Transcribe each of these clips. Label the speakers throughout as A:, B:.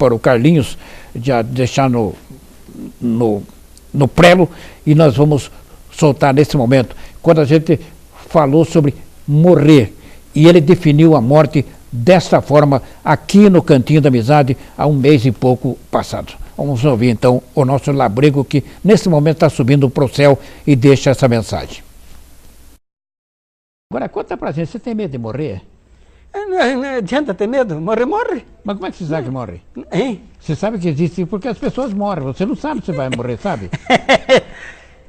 A: para o Carlinhos já deixar no prelo, e nós vamos soltar nesse momento, quando a gente falou sobre morrer, e ele definiu a morte desta forma aqui no Cantinho da Amizade há um mês e pouco passado. Vamos ouvir então o nosso labrego, que nesse momento está subindo para o céu e deixa essa mensagem. Agora conta pra gente, você tem medo de morrer?
B: Não adianta ter medo, morre, morre.
A: Mas como é que você sabe que morre?
B: Hein?
A: Você sabe que existe, porque as pessoas morrem, você não sabe se vai morrer, sabe?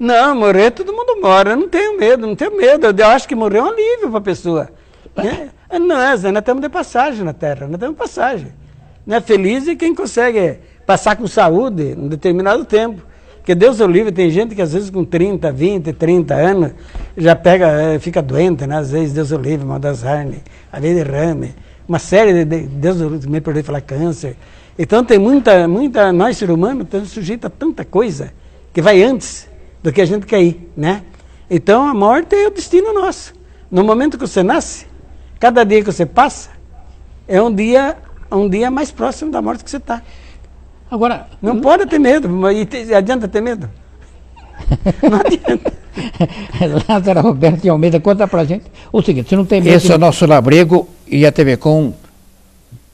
B: Não, morrer todo mundo morre, eu não tenho medo, não tenho medo. Eu acho que morrer é um alívio para a pessoa. Nós estamos de passagem na Terra, nós temos passagem. Feliz é quem consegue passar com saúde um determinado tempo. Porque Deus é o livre, tem gente que às vezes com 30, 20, 30 anos já fica doente, né? Às vezes Deus é o livre, mal das Alzheimer, a derrame, uma série de Deus me perdoe falar câncer. Então tem muita, nós seres humanos estamos sujeitos a tanta coisa que vai antes do que a gente quer ir, né? Então a morte é o destino nosso. No momento que você nasce, cada dia que você passa é um dia mais próximo da morte que você está. Agora, não pode ter medo, adianta ter medo? Não adianta.
A: Lázaro Roberto de Almeida, conta pra gente o seguinte, você não tem medo... Esse é o nosso labrego, e a TV Com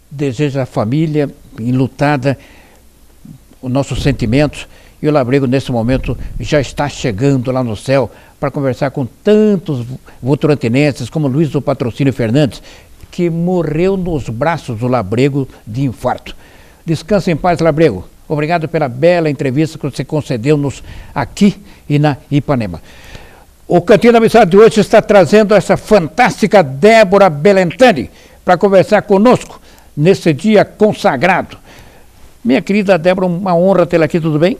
A: deseja a família enlutada, os nossos sentimentos, e o labrego nesse momento já está chegando lá no céu para conversar com tantos votorantinenses como Luiz do Patrocínio Fernandes, que morreu nos braços do labrego de infarto. Descanse em paz, labrego. Obrigado pela bela entrevista que você concedeu-nos aqui e na Ipanema. O Cantinho da Amizade de hoje está trazendo essa fantástica Débora Belentani para conversar conosco nesse dia consagrado. Minha querida Débora, uma honra tê-la aqui, tudo bem?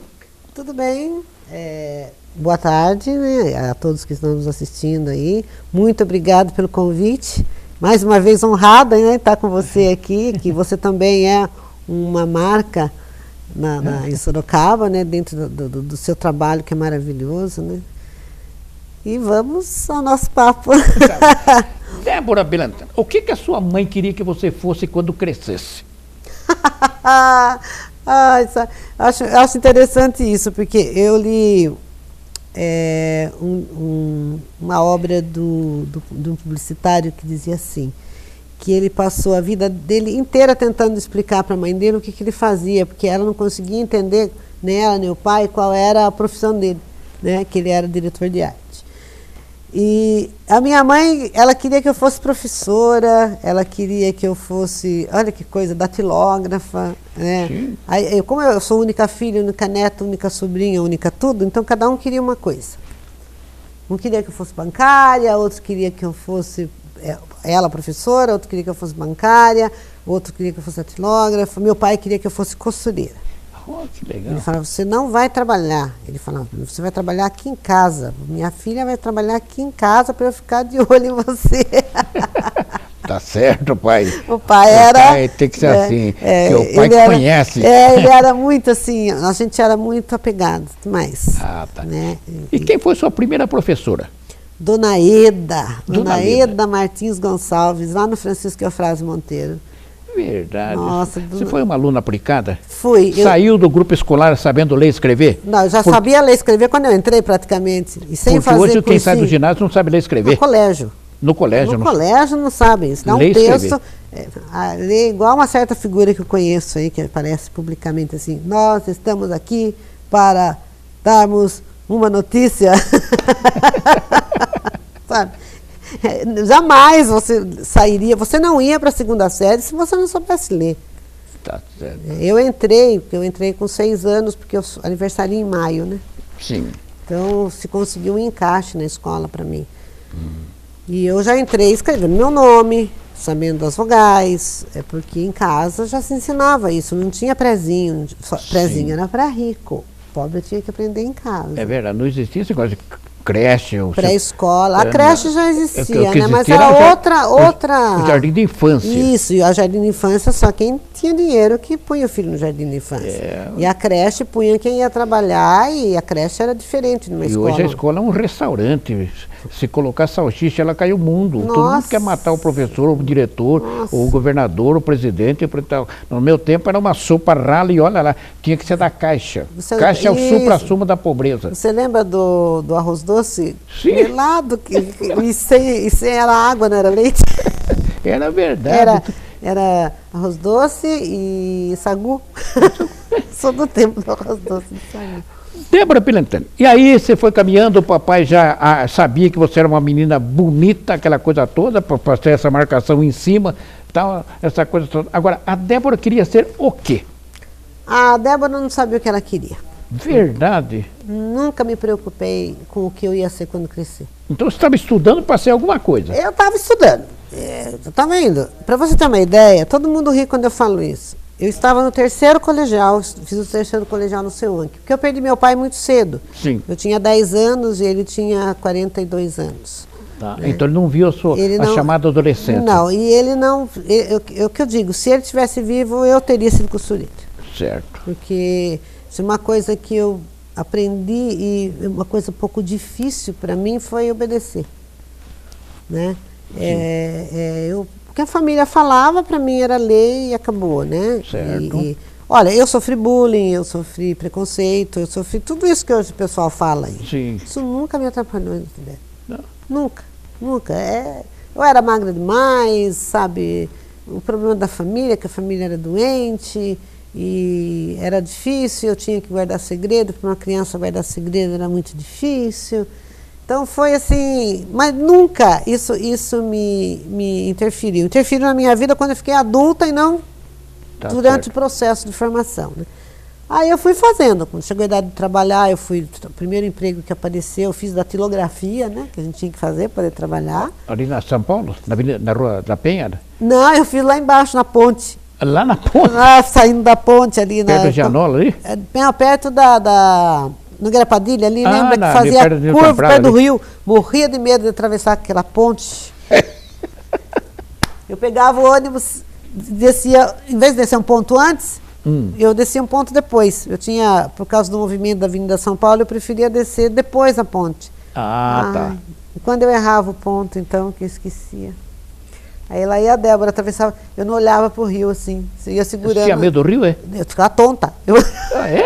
C: Tudo bem. Boa tarde, né, a todos que estão nos assistindo aí. Muito obrigado pelo convite. Mais uma vez honrada, né, estar com você aqui, que você também é uma marca em Sorocaba, né, dentro do seu trabalho, que é maravilhoso, né? E vamos ao nosso papo.
A: Débora Belentani, o que a sua mãe queria que você fosse quando crescesse?
C: Acho interessante isso, porque eu li uma obra de um publicitário que dizia assim, que ele passou a vida dele inteira tentando explicar para a mãe dele o que ele fazia, porque ela não conseguia entender, nem ela nem o pai, qual era a profissão dele, né, que ele era diretor de arte. E a minha mãe, ela queria que eu fosse professora, ela queria que eu fosse, olha que coisa, datilógrafa, né? Aí, como eu sou única filha, única neta, única sobrinha, única tudo, então cada um queria uma coisa. Um queria que eu fosse bancária, outro queria que eu fosse... ela professora, outro queria que eu fosse bancária, outro queria que eu fosse datilógrafa, meu pai queria que eu fosse costureira.
A: Oh, que legal.
C: Ele falava, você não vai trabalhar. Ele falava, você vai trabalhar aqui em casa. Minha filha vai trabalhar aqui em casa para eu ficar de olho em você.
A: Tá certo, pai.
C: O pai era...
A: pai tem que ser assim, porque o pai conhece.
C: Ele era muito assim, a gente era muito apegado, demais.
A: Ah, tá.
C: Né?
A: E quem foi sua primeira professora?
C: Dona Eda Martins Gonçalves, lá no Francisco Eufrásio Monteiro.
A: Verdade.
C: Nossa,
A: você foi uma aluna aplicada?
C: Fui.
A: Saiu do grupo escolar sabendo ler e escrever?
C: Não, eu já sabia ler e escrever quando eu entrei praticamente. E sem
A: porque
C: fazer
A: hoje
C: cursinho.
A: Quem sai do ginásio não sabe ler e escrever.
C: No colégio.
A: No colégio.
C: No colégio não sabe isso. Dá um texto, lê igual uma certa figura que eu conheço aí, que aparece publicamente assim, nós estamos aqui para darmos uma notícia. Sabe? Jamais você sairia, você não ia para a segunda série se você não soubesse ler.
A: Tá certo.
C: Eu entrei com 6 anos, porque eu aniversaria em maio, né?
A: Sim.
C: Então se conseguiu um encaixe na escola para mim. E eu já entrei escrevendo meu nome, sabendo as vogais, porque em casa já se ensinava isso, não tinha prezinho, prézinho era para rico, pobre tinha que aprender em casa.
A: É verdade, não existia esse negócio de creche.
C: Pré-escola. A creche já existia, né? Mas
A: era
C: outra...
A: O jardim de infância.
C: Isso, e a jardim de infância só quem tinha dinheiro que punha o filho no jardim de infância. E a creche punha quem ia trabalhar, e a creche era diferente numa escola.
A: E hoje a escola é um restaurante. Se colocar salsicha, ela cai o mundo.
C: Nossa.
A: Todo mundo quer matar o professor, o diretor, o governador, o presidente. No meu tempo era uma sopa rala e olha lá, tinha que ser da caixa. Caixa é o supra-sumo da pobreza.
C: Você lembra do arroz doce?
A: Sim.
C: Melado, e sem era água, não era leite?
A: Era verdade.
C: Era arroz doce e sagu. Sou do tempo do arroz doce e sagu.
A: Débora Pimentel, e aí você foi caminhando, o papai já sabia que você era uma menina bonita, aquela coisa toda, para ter essa marcação em cima, tal, essa coisa toda. Agora, a Débora queria ser o quê?
C: A Débora não sabia o que ela queria.
A: Verdade.
C: Nunca me preocupei com o que eu ia ser quando crescer.
A: Então você estava estudando para ser alguma coisa?
C: Eu estava estudando. Tá vendo? Para você ter uma ideia, todo mundo ri quando eu falo isso. Eu estava no 3º colegial, fiz o 3º colegial no CEUNC, porque eu perdi meu pai muito cedo.
A: Sim.
C: Eu tinha 10 anos e ele tinha 42 anos.
A: Tá. Né? Então ele não viu a chamada adolescência.
C: Não, e ele não... O que eu digo, se ele estivesse vivo, eu teria sido costureira.
A: Certo.
C: Porque isso é uma coisa que eu aprendi, e uma coisa um pouco difícil para mim foi obedecer. Né? O que a família falava, para mim era lei e acabou, né?
A: Certo.
C: Olha, eu sofri bullying, eu sofri preconceito, eu sofri tudo isso que hoje o pessoal fala aí.
A: Sim.
C: Isso nunca me atrapalhou em vida.
A: Não.
C: Nunca, nunca. Eu era magra demais, sabe? O problema da família, que a família era doente e era difícil, eu tinha que guardar segredo, para uma criança guardar segredo era muito difícil. Então foi assim, mas nunca isso me interferiu. Interferiu na minha vida quando eu fiquei adulta e não durante o processo de formação. Né? Aí eu fui fazendo, quando chegou a idade de trabalhar, o primeiro emprego que apareceu, eu fiz datilografia, né, que a gente tinha que fazer para poder trabalhar.
A: Ali na São Paulo? Na Rua da Penha?
C: Não, eu fiz lá embaixo, na ponte.
A: Lá na ponte?
C: Lá, saindo da ponte ali.
A: Perto da Gianola ali?
C: Perto da Nogueira Padilha ali, lembra que fazia curva perto do rio, morria de medo de atravessar aquela ponte. Eu pegava o ônibus, descia, em vez de descer um ponto antes, eu descia um ponto depois. Eu tinha, por causa do movimento da Avenida São Paulo, eu preferia descer depois da ponte.
A: Tá.
C: E quando eu errava o ponto, então, que eu esquecia. Aí lá ia a Débora, atravessava, eu não olhava pro rio assim, você ia segurando. Você
A: tinha medo do rio, é?
C: Eu ficava tonta. Eu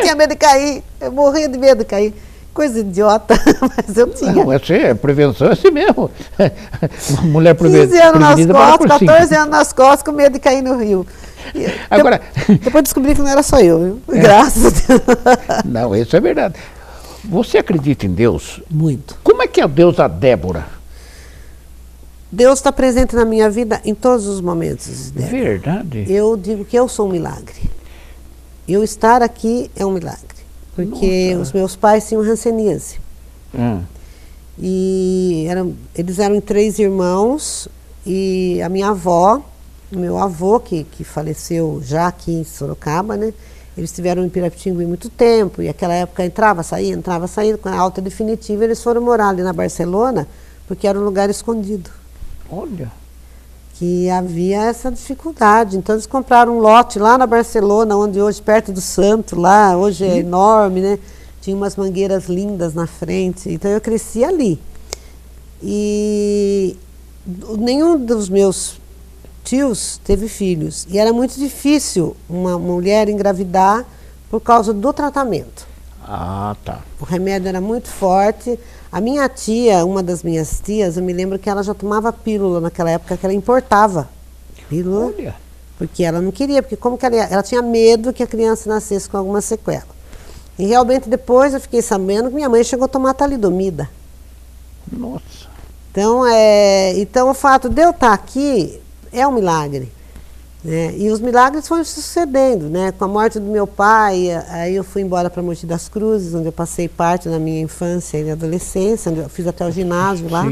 C: tinha medo de cair, eu morria de medo de cair. Coisa idiota, mas eu tinha.
A: Não, prevenção é assim mesmo. Uma mulher
C: 15 anos nas costas, 14 anos nas costas, com medo de cair no rio.
A: Agora,
C: depois descobri que não era só eu, viu? Graças a Deus.
A: Não, isso é verdade. Você acredita em Deus?
C: Muito.
A: Como é que é o Deus da Débora?
C: Deus está presente na minha vida em todos os momentos.
A: Verdade.
C: Eu digo que eu sou um milagre. Eu estar aqui é um milagre. Porque os meus pais tinham hanseníase. E eles eram 3 irmãos, e a minha avó, o meu avô, que faleceu já aqui em Sorocaba, né? Eles estiveram em Pirapitingui muito tempo, e naquela época entrava, saía, com a alta definitiva, eles foram morar ali na Barcelona, porque era um lugar escondido.
A: Olha.
C: Que havia essa dificuldade. Então eles compraram um lote lá na Barcelona, onde hoje, perto do Santo, lá, hoje é enorme, né? Tinha umas mangueiras lindas na frente. Então eu cresci ali. E nenhum dos meus tios teve filhos. E era muito difícil uma mulher engravidar por causa do tratamento.
A: Tá.
C: O remédio era muito forte. A minha tia, uma das minhas tias, eu me lembro que ela já tomava pílula naquela época, que ela importava pílula.
A: Olha.
C: Porque ela não queria, porque como que ela tinha medo que a criança nascesse com alguma sequela. E realmente depois eu fiquei sabendo que minha mãe chegou a tomar talidomida.
A: Nossa.
C: Então o fato de eu estar aqui é um milagre. Né? E os milagres foram sucedendo, né? Com a morte do meu pai, aí eu fui embora para Mogi das Cruzes, onde eu passei parte da minha infância e adolescência, onde eu fiz até o ginásio lá,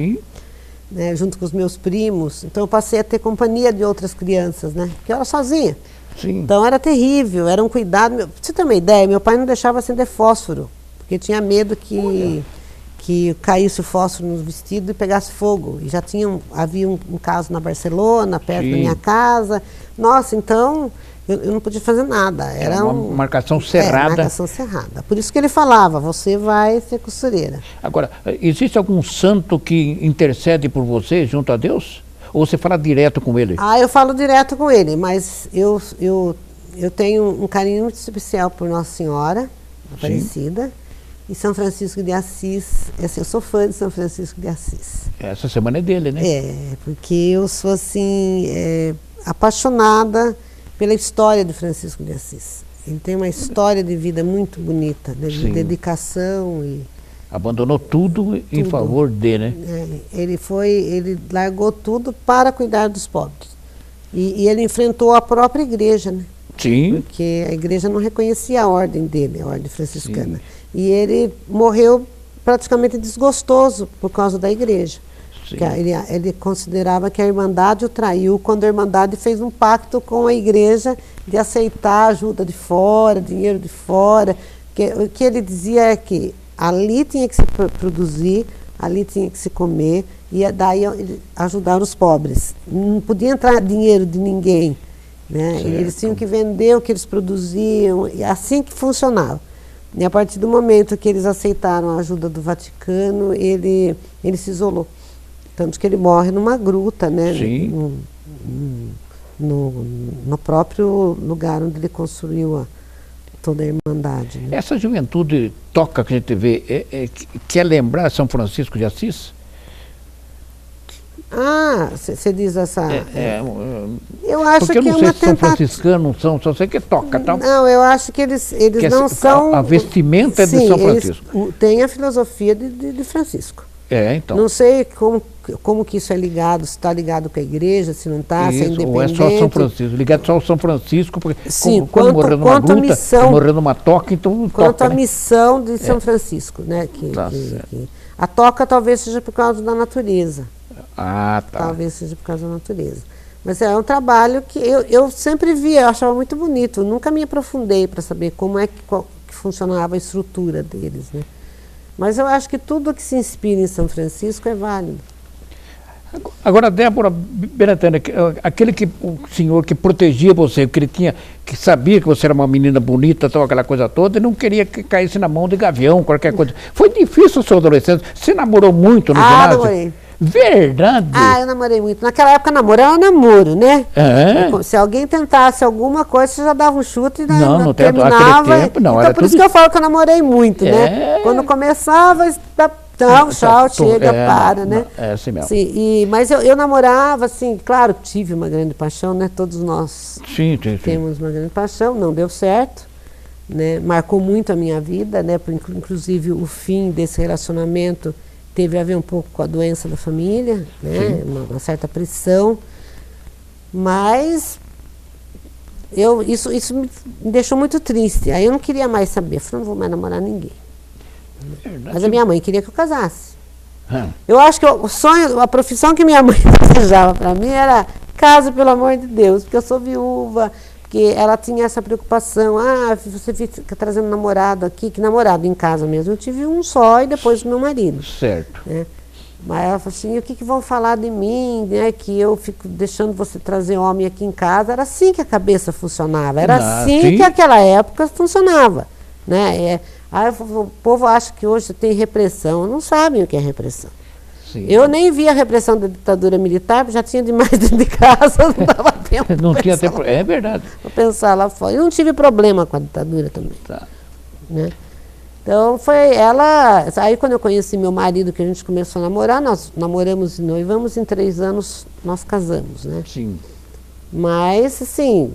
C: né? Junto com os meus primos. Então eu passei a ter companhia de outras crianças, né? Porque eu era sozinha.
A: Sim.
C: Então era terrível, era um cuidado. Pra você ter uma ideia, meu pai não deixava acender fósforo, porque tinha medo que que caísse o fósforo no vestido e pegasse fogo. E já havia um caso na Barcelona, perto da minha casa. Nossa, então eu não podia fazer nada. Era
A: uma marcação cerrada.
C: Marcação cerrada. Por isso que ele falava, você vai ser costureira.
A: Agora, existe algum santo que intercede por você junto a Deus? Ou você fala direto com ele?
C: Eu falo direto com ele, mas eu tenho um carinho muito especial por Nossa Senhora Aparecida. E São Francisco de Assis, eu sou fã de São Francisco de Assis.
A: Essa semana é dele, né?
C: Porque eu sou assim, apaixonada pela história de Francisco de Assis. Ele tem uma história de vida muito bonita, de dedicação e...
A: Abandonou tudo em favor dele, né?
C: Ele largou tudo para cuidar dos pobres. E ele enfrentou a própria igreja, né?
A: Sim.
C: Porque a igreja não reconhecia a ordem dele, a ordem franciscana. Sim. E ele morreu praticamente desgostoso por causa da igreja. Ele considerava que a Irmandade o traiu quando a Irmandade fez um pacto com a igreja de aceitar ajuda de fora, dinheiro de fora. O que ele dizia é que ali tinha que se produzir, ali tinha que se comer, e daí ajudar os pobres. Não podia entrar dinheiro de ninguém, né? Eles tinham que vender o que eles produziam, e assim que funcionava. E a partir do momento que eles aceitaram a ajuda do Vaticano, ele se isolou. Tanto que ele morre numa gruta, né?
A: Sim.
C: No próprio lugar onde ele construiu toda a Irmandade. Né?
A: Essa juventude toca que a gente vê, quer lembrar São Francisco de Assis?
C: Você diz essa... eu acho
A: porque
C: que
A: eu não sei se são franciscanos, só sei que toca. Tal.
C: Não, eu acho que eles não são...
A: A vestimenta é de São Francisco.
C: Tem a filosofia de Francisco.
A: Então.
C: Não sei como que isso é ligado, se está ligado com a igreja, se não está, se é independente.
A: Ou é só São Francisco, ligado só ao São Francisco, porque
C: sim,
A: quando morreu numa gruta, morreu numa toca, então
C: quanto
A: toca,
C: à missão de São Francisco, né? A toca talvez seja por causa da natureza.
A: Tá.
C: Talvez seja por causa da natureza. Mas é um trabalho que eu sempre via, eu achava muito bonito. Eu nunca me aprofundei para saber como é que funcionava a estrutura deles, né? Mas eu acho que tudo que se inspira em São Francisco é válido.
A: Agora, Débora Berantana, o senhor que protegia você, que sabia que você era uma menina bonita, aquela coisa toda, e não queria que caísse na mão de gavião, qualquer coisa. Foi difícil a sua adolescência? Você namorou muito no ginásio?
C: Namorei.
A: Verdade?
C: Eu namorei muito. Naquela época, namoro era namoro, né? Se alguém tentasse alguma coisa, você já dava um chute e
A: não
C: terminava.
A: Tempo, não.
C: Então,
A: Era
C: por isso que eu falo que eu namorei muito, né? Quando começava, tchau, chega, para, né?
A: É assim mesmo.
C: Sim, mas eu namorava, assim, claro, tive uma grande paixão, né? Todos nós temos uma grande paixão, não deu certo, né? Marcou muito a minha vida, né? Inclusive o fim desse relacionamento teve a ver um pouco com a doença da família, né? Uma certa pressão, mas isso me deixou muito triste. Aí eu não queria mais saber, eu falei, não vou mais namorar ninguém.
A: Verdade.
C: Mas a minha mãe queria que eu casasse. Eu acho que o sonho, a profissão que minha mãe desejava para mim era casa, pelo amor de Deus, porque eu sou viúva, porque ela tinha essa preocupação, você fica trazendo namorado aqui, que namorado em casa mesmo. Eu tive um só e depois o meu marido.
A: Certo.
C: Né? Mas ela falou assim, o que vão falar de mim, né? Que eu fico deixando você trazer homem aqui em casa. Era assim que a cabeça funcionava, era assim que aquela época funcionava. Né? O povo acha que hoje tem repressão, não sabem o que é repressão. Sim. Eu nem vi a repressão da ditadura militar, porque já tinha demais dentro de casa, não dava tempo.
A: Não tinha tempo, é verdade.
C: Vou pensar lá fora. Eu não tive problema com a ditadura também. Né? Então foi ela. Aí quando eu conheci meu marido, que a gente começou a namorar, nós namoramos e noivamos, em 3 anos nós casamos, né?
A: Sim.
C: Mas, assim,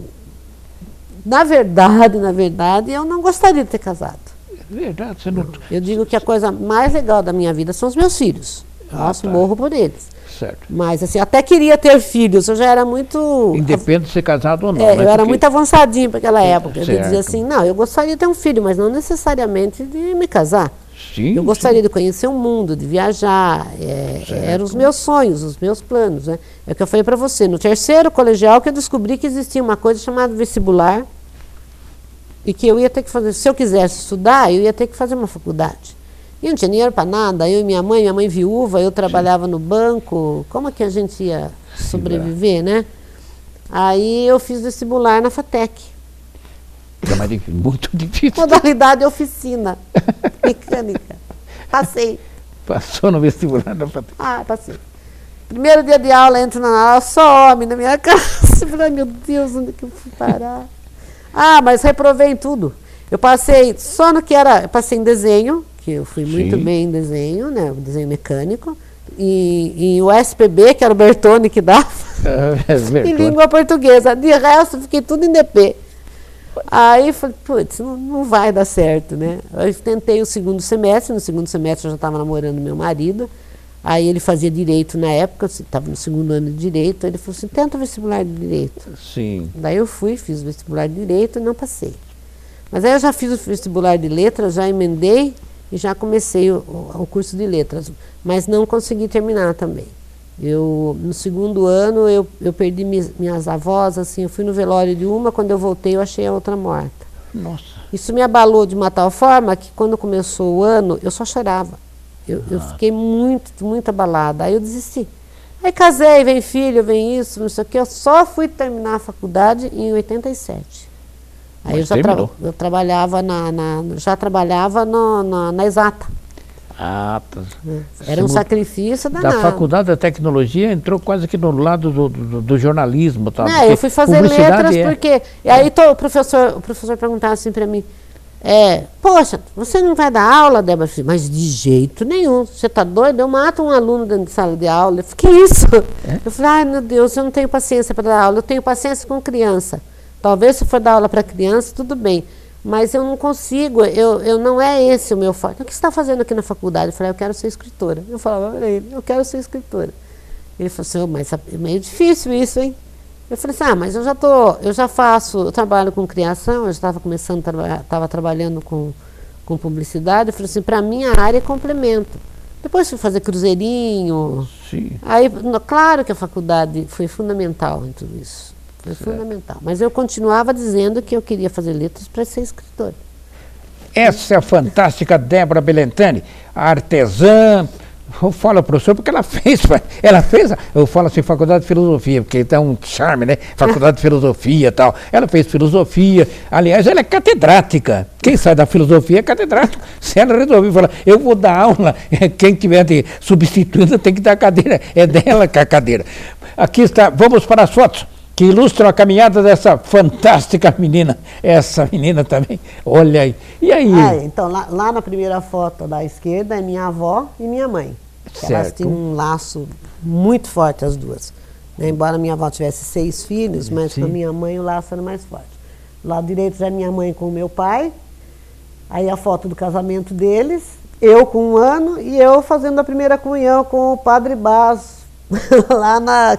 C: na verdade, eu não gostaria de ter casado.
A: É verdade, você não.
C: Eu digo que a coisa mais legal da minha vida são os meus filhos. Nossa, morro por eles.
A: Certo.
C: Mas, assim, até queria ter filhos, eu já era muito...
A: Independente de ser casado ou não.
C: Eu era muito avançadinho para aquela época.
A: Certo.
C: Eu dizia assim, não, eu gostaria de ter um filho, mas não necessariamente de me casar.
A: Sim,
C: eu gostaria de conhecer o mundo, de viajar. Eram os meus sonhos, os meus planos. Né? É o que eu falei para você. No 3º colegial que eu descobri que existia uma coisa chamada vestibular e que eu ia ter que fazer, se eu quisesse estudar, eu ia ter que fazer uma faculdade. E não tinha dinheiro para nada, eu e minha mãe viúva, eu trabalhava no banco, como que a gente ia sobreviver, né? Aí eu fiz vestibular na FATEC.
A: Muito difícil.
C: Modalidade oficina mecânica. Passei.
A: Passou no vestibular da FATEC?
C: Ah, passei. Primeiro dia de aula, entro na aula, só homem na minha casa. Eu falei, meu Deus, onde que eu fui parar? Ah, mas reprovei em tudo. Eu passei só no que era, eu passei em desenho, que eu fui muito bem em desenho, né, desenho mecânico, e o SPB, que era o Bertone que dava, e língua portuguesa. De resto, fiquei tudo em DP. Aí falei, putz, não vai dar certo, né? Eu tentei o segundo semestre, no segundo semestre eu já estava namorando meu marido, aí ele fazia direito na época, estava no segundo ano de direito, ele falou assim, tenta o vestibular de direito.
A: Sim.
C: Daí eu fui, fiz o vestibular de direito e não passei. Mas aí eu já fiz o vestibular de letras, já emendei e já comecei o curso de letras, mas não consegui terminar também. No segundo ano eu perdi minhas avós, assim, eu fui no velório de uma, quando eu voltei eu achei a outra morta.
A: Nossa.
C: Isso me abalou de uma tal forma que quando começou o ano eu só chorava. Eu fiquei muito abalada, aí eu desisti. Aí casei, vem filho, vem isso, não sei o que, eu só fui terminar a faculdade em 87. Aí eu trabalhava já trabalhava na Exata.
A: Ah, tá.
C: Era um sacrifício danado.
A: Da faculdade da tecnologia entrou quase que no lado do jornalismo. Tá?
C: Eu fui fazer letras porque... E aí o professor perguntava assim para mim, poxa, você não vai dar aula, Débora? Mas de jeito nenhum. Você está doido? Eu mato um aluno dentro de sala de aula. Eu falei, que isso? Eu falei, ai meu Deus, eu não tenho paciência para dar aula. Eu tenho paciência com criança. Talvez se for dar aula para criança, tudo bem. Mas eu não consigo, eu não é esse o meu forte. O que você está fazendo aqui na faculdade? Eu falei, eu quero ser escritora. Eu falava para ele, eu quero ser escritora. Ele falou assim, mas é meio difícil isso, hein? Eu falei assim, mas eu trabalho com criação, eu estava começando, estava trabalhando com publicidade. Eu falei assim, para mim a área é complemento. Depois fui fazer cruzeirinho.
A: Sim.
C: Aí, claro que a faculdade foi fundamental em tudo isso. Foi fundamental. Mas eu continuava dizendo que eu queria fazer letras para ser escritora.
A: Essa é a fantástica Débora Belentani, a artesã. Eu falo para o senhor porque ela fez, eu falo assim, faculdade de filosofia, porque tem um charme, né? Faculdade de filosofia e tal. Ela fez filosofia, aliás, ela é catedrática. Quem sai da filosofia é catedrático. Se ela resolveu falar, eu vou dar aula, quem tiver substituindo tem que dar a cadeira, é dela que é a cadeira. Aqui está, vamos para as fotos que ilustram a caminhada dessa fantástica menina. Essa menina também, olha aí. E aí?
C: Então, lá na primeira foto da esquerda é minha avó e minha mãe.
A: Certo.
C: Elas tinham um laço muito forte, as duas. Né? Embora minha avó tivesse 6 filhos, mas com a minha mãe o laço era mais forte. Do lado direito já é minha mãe com o meu pai. Aí a foto do casamento deles, eu com 1 ano e eu fazendo a primeira comunhão com o padre Basso.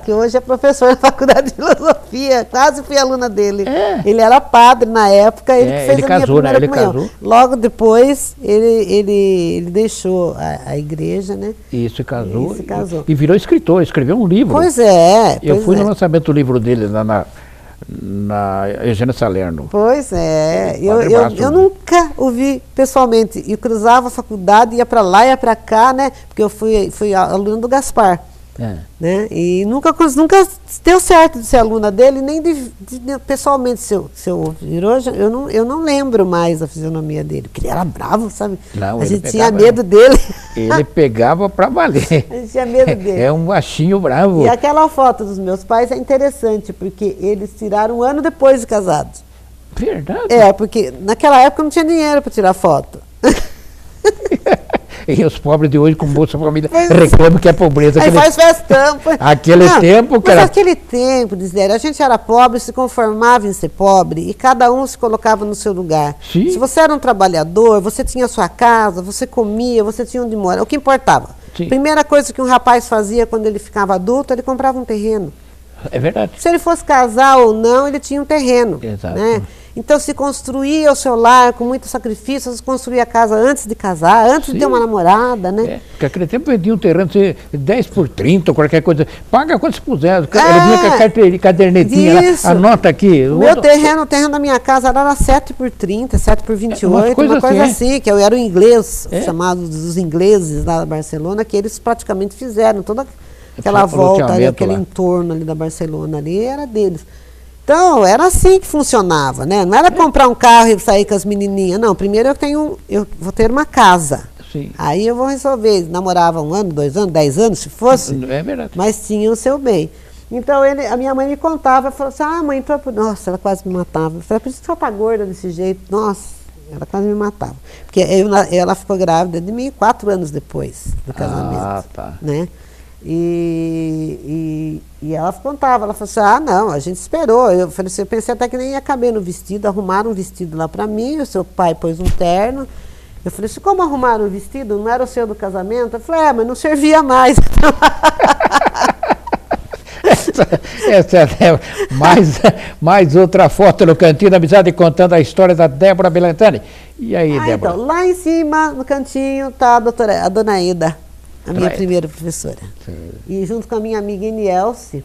C: Que hoje é professor da faculdade de filosofia, quase fui aluna dele. Ele era padre na época, ele que fez a minha primeira comunhão. Casou. Logo depois ele deixou a igreja, né?
A: Isso, casou. E virou escritor, escreveu um livro.
C: Pois é.
A: Eu fui no lançamento do livro dele na Eugênia Salerno.
C: Pois é, eu nunca o vi pessoalmente. Eu cruzava a faculdade, ia para lá, ia para cá, né? Porque eu fui aluna do Gaspar. Né? E nunca deu certo de ser aluna dele, nem pessoalmente, se eu ouvir hoje, eu não lembro mais a fisionomia dele, porque ele era bravo, sabe?
A: Não,
C: a gente tinha medo dele.
A: Ele pegava para valer.
C: A gente tinha medo dele.
A: É um baixinho bravo.
C: E aquela foto dos meus pais é interessante, porque eles tiraram 1 ano depois de casados.
A: Verdade?
C: Porque naquela época não tinha dinheiro para tirar foto.
A: E os pobres de hoje com Bolsa Família reclamam que é pobreza.
C: Aí faz festão. Aquele tempo, dizer, a gente era pobre, se conformava em ser pobre e cada um se colocava no seu lugar.
A: Sim.
C: Se você era um trabalhador, você tinha a sua casa, você comia, você tinha onde morar. O que importava?
A: Sim.
C: Primeira coisa que um rapaz fazia quando ele ficava adulto, ele comprava um terreno.
A: É verdade.
C: Se ele fosse casar ou não, ele tinha um terreno.
A: Exato.
C: Né? Então se construía o seu lar com muito sacrifício, se construía a casa antes de casar, antes de ter uma namorada, né?
A: Porque aquele tempo vendia um terreno 10 por 30 ou qualquer coisa. Paga quanto se puser. Ele vinha com a cadernetinha lá, anota aqui.
C: O terreno da minha casa era 7 por 30, 7 por 28, uma coisa assim, que eu era o inglês, chamado dos ingleses lá da Barcelona, que eles praticamente fizeram toda aquela volta ali, aquele entorno ali da Barcelona ali, era deles. Então, era assim que funcionava, né? Não era comprar um carro e sair com as menininhas. Não, primeiro eu vou ter uma casa.
A: Sim.
C: Aí eu vou resolver. Namorava 1 ano, 2 anos, 10 anos, se fosse.
A: É verdade.
C: Mas tinha o seu bem. Então, a minha mãe me contava, falou assim, mãe, nossa, ela quase me matava. Eu falei, por isso que ela tá gorda desse jeito. Nossa, ela quase me matava. Porque ela ficou grávida de mim 4 anos depois do casamento.
A: Ah, tá.
C: Né? E ela contava, ela falou assim, não, a gente esperou. Eu falei assim, eu pensei até que nem ia caber no vestido, arrumaram um vestido lá para mim, o seu pai pôs um terno. Eu falei assim, como arrumaram o vestido? Não era o seu do casamento? Eu falei, mas não servia mais.
A: Essa é mais outra foto no Cantinho da Amizade contando a história da Débora Belintani. E aí, Débora?
C: Então, lá em cima, no cantinho, está a dona Ida, a minha primeira professora. Sim. E junto com a minha amiga Enielce,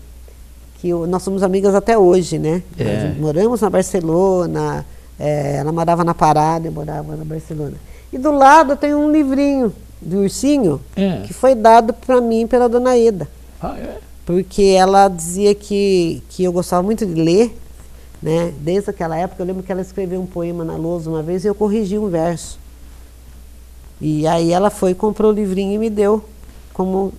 C: que nós somos amigas até hoje, né? Nós moramos na Barcelona, ela morava na Parada, eu morava na Barcelona. E do lado tem um livrinho do ursinho que foi dado para mim pela dona Ida. Porque ela dizia que eu gostava muito de ler, né? Desde aquela época, eu lembro que ela escreveu um poema na lousa uma vez e eu corrigi um verso. E aí ela foi, comprou o livrinho e me deu como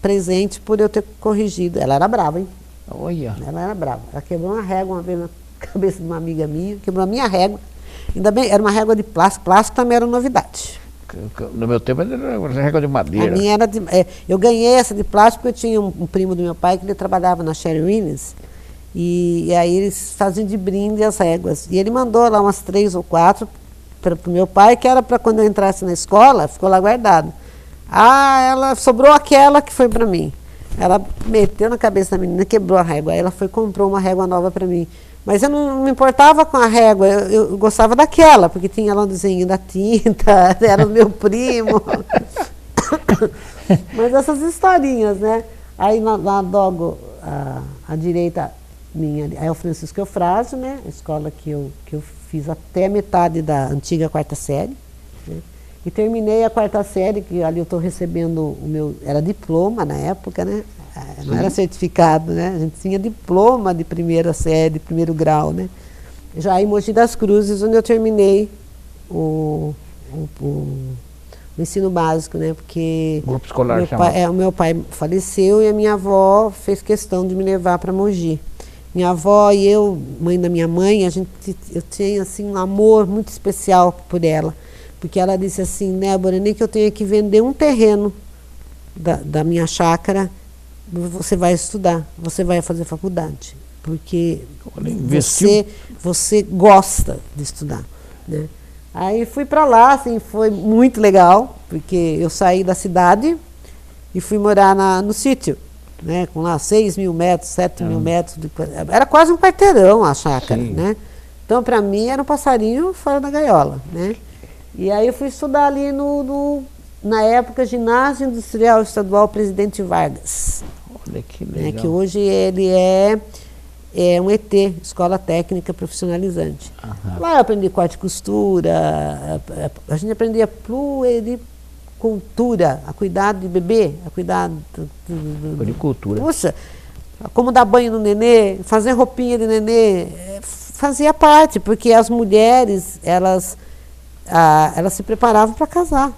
C: presente por eu ter corrigido. Ela era brava, hein?
A: Olha.
C: Ela era brava. Ela quebrou uma régua uma vez na cabeça de uma amiga minha, quebrou a minha régua. Ainda bem, era uma régua de plástico, plástico também era novidade.
A: No meu tempo era uma régua de madeira.
C: A minha era eu ganhei essa de plástico porque eu tinha um primo do meu pai que ele trabalhava na Sherwin Williams e aí eles faziam de brinde as réguas. E ele mandou lá umas 3 ou 4 para o meu pai, que era para quando eu entrasse na escola, ficou lá guardado. Ela sobrou aquela que foi para mim. Ela meteu na cabeça da menina, quebrou a régua. Aí ela foi e comprou uma régua nova para mim. Mas eu não me importava com a régua, eu gostava daquela, porque tinha lá um desenho da tinta, era o meu primo. Mas essas historinhas, né? Aí lá logo à direita minha, é o Francisco Eufrásio, né? A escola que eu fiz até a metade da antiga 4ª série. Né? E terminei a 4ª série, que ali eu estou recebendo o meu, era diploma na época, né? Não era certificado, né? A gente tinha diploma de 1ª série, 1º grau, né? Já em Mogi das Cruzes, onde eu terminei o ensino básico, né? Porque
A: grupo escolar
C: o meu pai faleceu e a minha avó fez questão de me levar para Mogi. Minha avó e eu, mãe da minha mãe, eu tinha assim um amor muito especial por ela, porque ela disse assim, Débora, nem que eu tenha que vender um terreno da minha chácara, você vai estudar, você vai fazer faculdade, porque você gosta de estudar, né? Aí fui para lá, assim, foi muito legal, porque eu saí da cidade e fui morar no sítio, né? Com lá 6.000 metros, 7.000 metros, era quase um quarteirão a chácara, né? Então para mim era um passarinho fora da gaiola, né? E aí eu fui estudar ali na época, Ginásio Industrial Estadual Presidente Vargas.
A: Olha que legal.
C: Que hoje ele é um ET, Escola Técnica Profissionalizante. Lá eu aprendi corte e costura, a gente aprendia puericultura, a cuidar de bebê, a cuidar
A: puericultura.
C: Puxa, como dar banho no nenê, fazer roupinha de nenê, fazia parte, porque as mulheres, elas se preparavam para casar.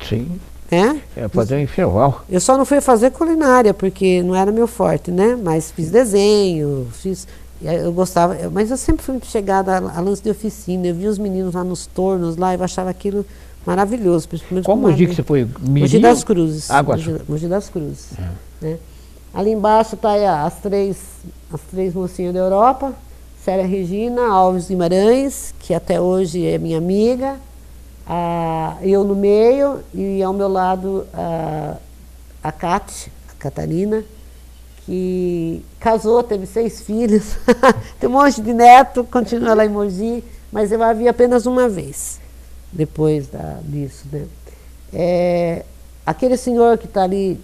A: Sim.
C: Fazer
A: um enxoval.
C: Eu só não fui fazer culinária, porque não era meu forte, né? Mas fiz desenho, eu gostava, mas eu sempre fui muito chegada a lance de oficina. Eu via os meninos lá nos tornos, lá, eu achava aquilo maravilhoso. Principalmente
A: qual Mogi que você foi?
C: Mogi das Cruzes.
A: Mogi
C: das Cruzes. Né? Ali embaixo está as três mocinhas da Europa, Célia Regina Alves Guimarães, que até hoje é minha amiga. Eu no meio e ao meu lado a Catarina, que casou, teve 6 filhos, tem um monte de neto, continua lá em Mogi, mas eu a vi apenas uma vez, depois disso, né? Aquele senhor que está ali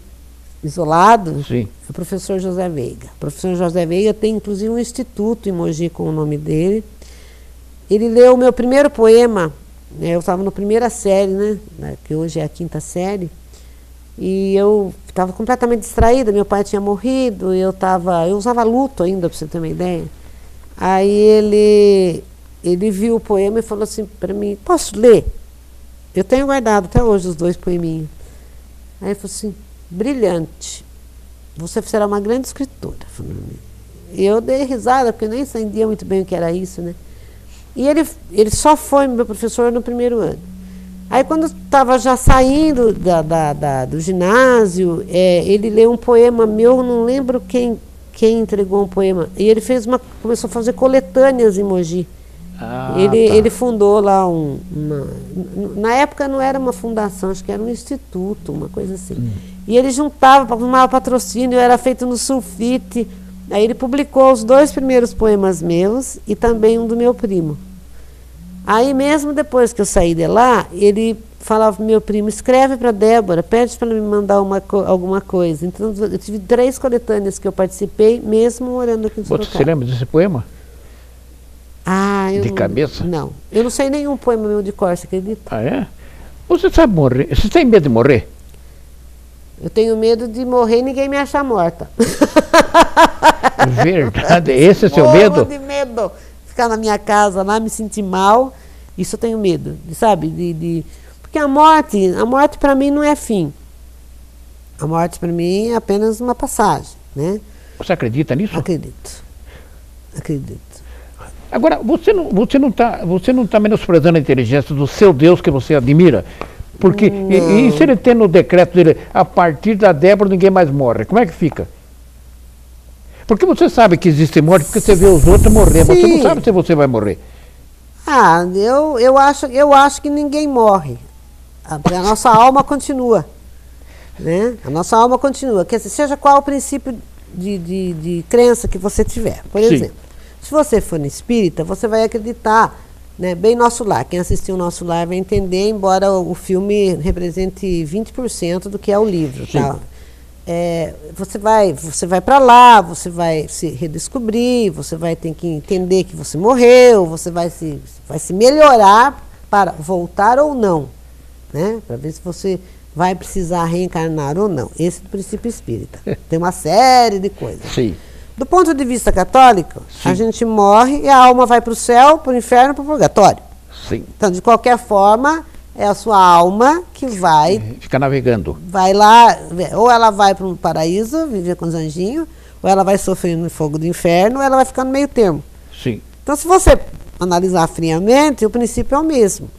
C: isolado,
A: sim,
C: é o professor José Veiga. O professor José Veiga tem inclusive um instituto em Mogi com o nome dele. Ele leu o meu primeiro poema, né? Eu estava na primeira série, né? Que hoje é a 5ª série, e eu estava completamente distraída, meu pai tinha morrido, eu usava luto ainda, para você ter uma ideia. Aí ele viu o poema e falou assim para mim, posso ler? Eu tenho guardado até hoje os 2 poeminhos. Aí ele falou assim, brilhante, você será uma grande escritora. E eu dei risada, porque eu nem entendia muito bem o que era isso, né? E ele só foi meu professor no primeiro ano. Aí quando eu estava já saindo do ginásio, ele leu um poema meu, não lembro quem entregou um poema. E ele começou a fazer coletâneas em Mogi. Ele fundou lá na época não era uma fundação, acho que era um instituto, uma coisa assim. E ele juntava, arrumava patrocínio, era feito no sulfite. Aí ele publicou os 2 primeiros poemas meus e também um do meu primo. Aí mesmo depois que eu saí de lá, ele falava pro meu primo, escreve para Débora, pede para ela me mandar alguma coisa. Então eu tive 3 coletâneas que eu participei, mesmo morando aqui em Sorocaba.
A: Você lembra desse poema? De cabeça?
C: Não. Eu não sei nenhum poema meu de cor, você acredita?
A: Ah, é? Você sabe morrer? Você tem medo de morrer?
C: Eu tenho medo de morrer e ninguém me achar morta.
A: Verdade? Esse é o seu medo?
C: De medo. Ficar na minha casa lá, me sentir mal. Isso eu tenho medo, sabe? Porque a morte para mim não é fim. A morte para mim é apenas uma passagem, né?
A: Você acredita nisso?
C: Acredito.
A: Agora, você não tá menosprezando a inteligência do seu Deus que você admira? Porque, e se ele tem no decreto dele, a partir da Débora ninguém mais morre, como é que fica? Porque você sabe que existe morte, porque você vê os outros morrer, mas você não sabe se você vai morrer.
C: Eu acho que ninguém morre. A nossa alma continua. Né? A nossa alma continua. Quer dizer, seja qual o princípio de crença que você tiver. Por exemplo, se você for espírita, você vai acreditar, né, bem Nosso Lar. Quem assistiu Nosso Lar vai entender, embora o filme represente 20% do que é o livro. Tá? Você vai para lá, você vai se redescobrir, você vai ter que entender que você morreu, você vai se melhorar para voltar ou não, né? Para ver se você vai precisar reencarnar ou não. Esse é o princípio espírita. Tem uma série de coisas.
A: Sim.
C: Do ponto de vista católico, a gente morre e a alma vai para o céu, para o inferno, para o purgatório.
A: Sim.
C: Então, de qualquer forma, é a sua alma que vai...
A: Fica navegando.
C: Vai lá, ou ela vai para um paraíso, viver com os anjinhos, ou ela vai sofrer no fogo do inferno, ou ela vai ficar no meio termo.
A: Sim.
C: Então, se você analisar friamente, o princípio é o mesmo.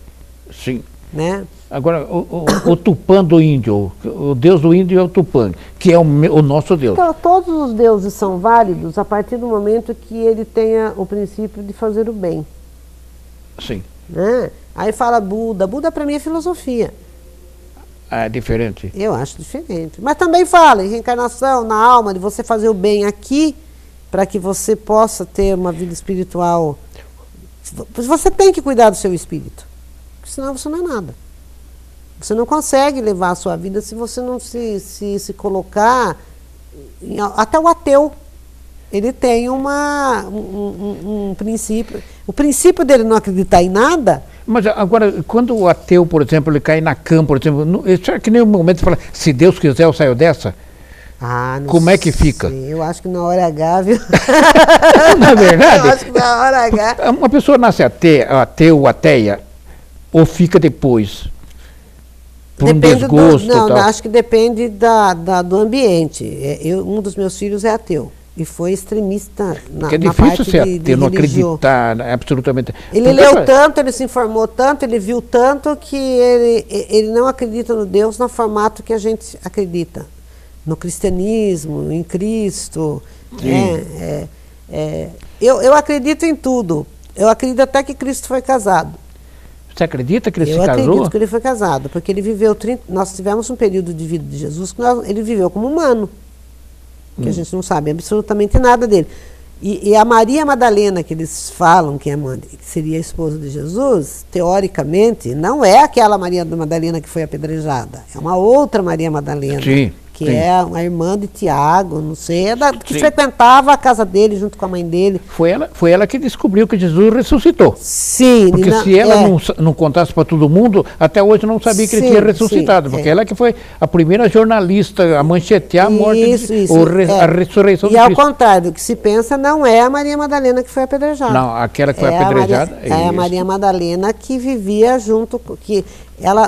A: Sim.
C: Né?
A: Agora, o Tupã do índio, o Deus do índio é o Tupã, que é o nosso Deus.
C: Então, todos os deuses são válidos a partir do momento que ele tenha o princípio de fazer o bem.
A: Sim.
C: Né? Aí fala Buda. Buda para mim é filosofia.
A: É diferente?
C: Eu acho diferente. Mas também fala em reencarnação, na alma, de você fazer o bem aqui, para que você possa ter uma vida espiritual. Você tem que cuidar do seu espírito, senão você não é nada. Você não consegue levar a sua vida se você não se colocar... Até o ateu, ele tem um princípio. O princípio dele não acreditar em nada...
A: Mas agora, quando o ateu, por exemplo, ele cai na cama, por exemplo, será que nem um momento ele fala, se Deus quiser eu saio dessa?
C: Não
A: como é que fica?
C: Sei, eu acho que na hora H, viu?
A: Na verdade,
C: eu acho que na hora H...
A: Uma pessoa nasce ateu, ateia, ou fica depois? Por um desgosto?
C: Não, acho que depende do ambiente. Um dos meus filhos é ateu. E foi extremista na parte de religião. É difícil ser ateu, não acreditar absolutamente. Ele leu tanto, ele se informou tanto, ele viu tanto que ele não acredita no Deus no formato que a gente acredita. No cristianismo, em Cristo. Eu acredito em tudo. Eu acredito até que Cristo foi casado.
A: Você acredita que ele se casou?
C: Eu acredito que ele foi casado, porque ele viveu... Nós tivemos um período de vida de Jesus que ele viveu como humano, que a gente não sabe absolutamente nada dele. E a Maria Madalena, que eles falam que seria a esposa de Jesus, teoricamente, não é aquela Maria Madalena que foi apedrejada. É uma outra Maria Madalena.
A: Sim.
C: Que é uma irmã de Tiago, não sei, que frequentava a casa dele junto com a mãe dele.
A: Foi ela que descobriu que Jesus ressuscitou.
C: Sim.
A: Porque se ela não contasse para todo mundo, até hoje não sabia que ele tinha ressuscitado. Porque ela que foi a primeira jornalista a manchetear a morte, a ressurreição de Cristo.
C: E ao contrário do que se pensa, não é a Maria Madalena que foi apedrejada.
A: Não, aquela que foi apedrejada.
C: É a Maria Madalena que vivia junto,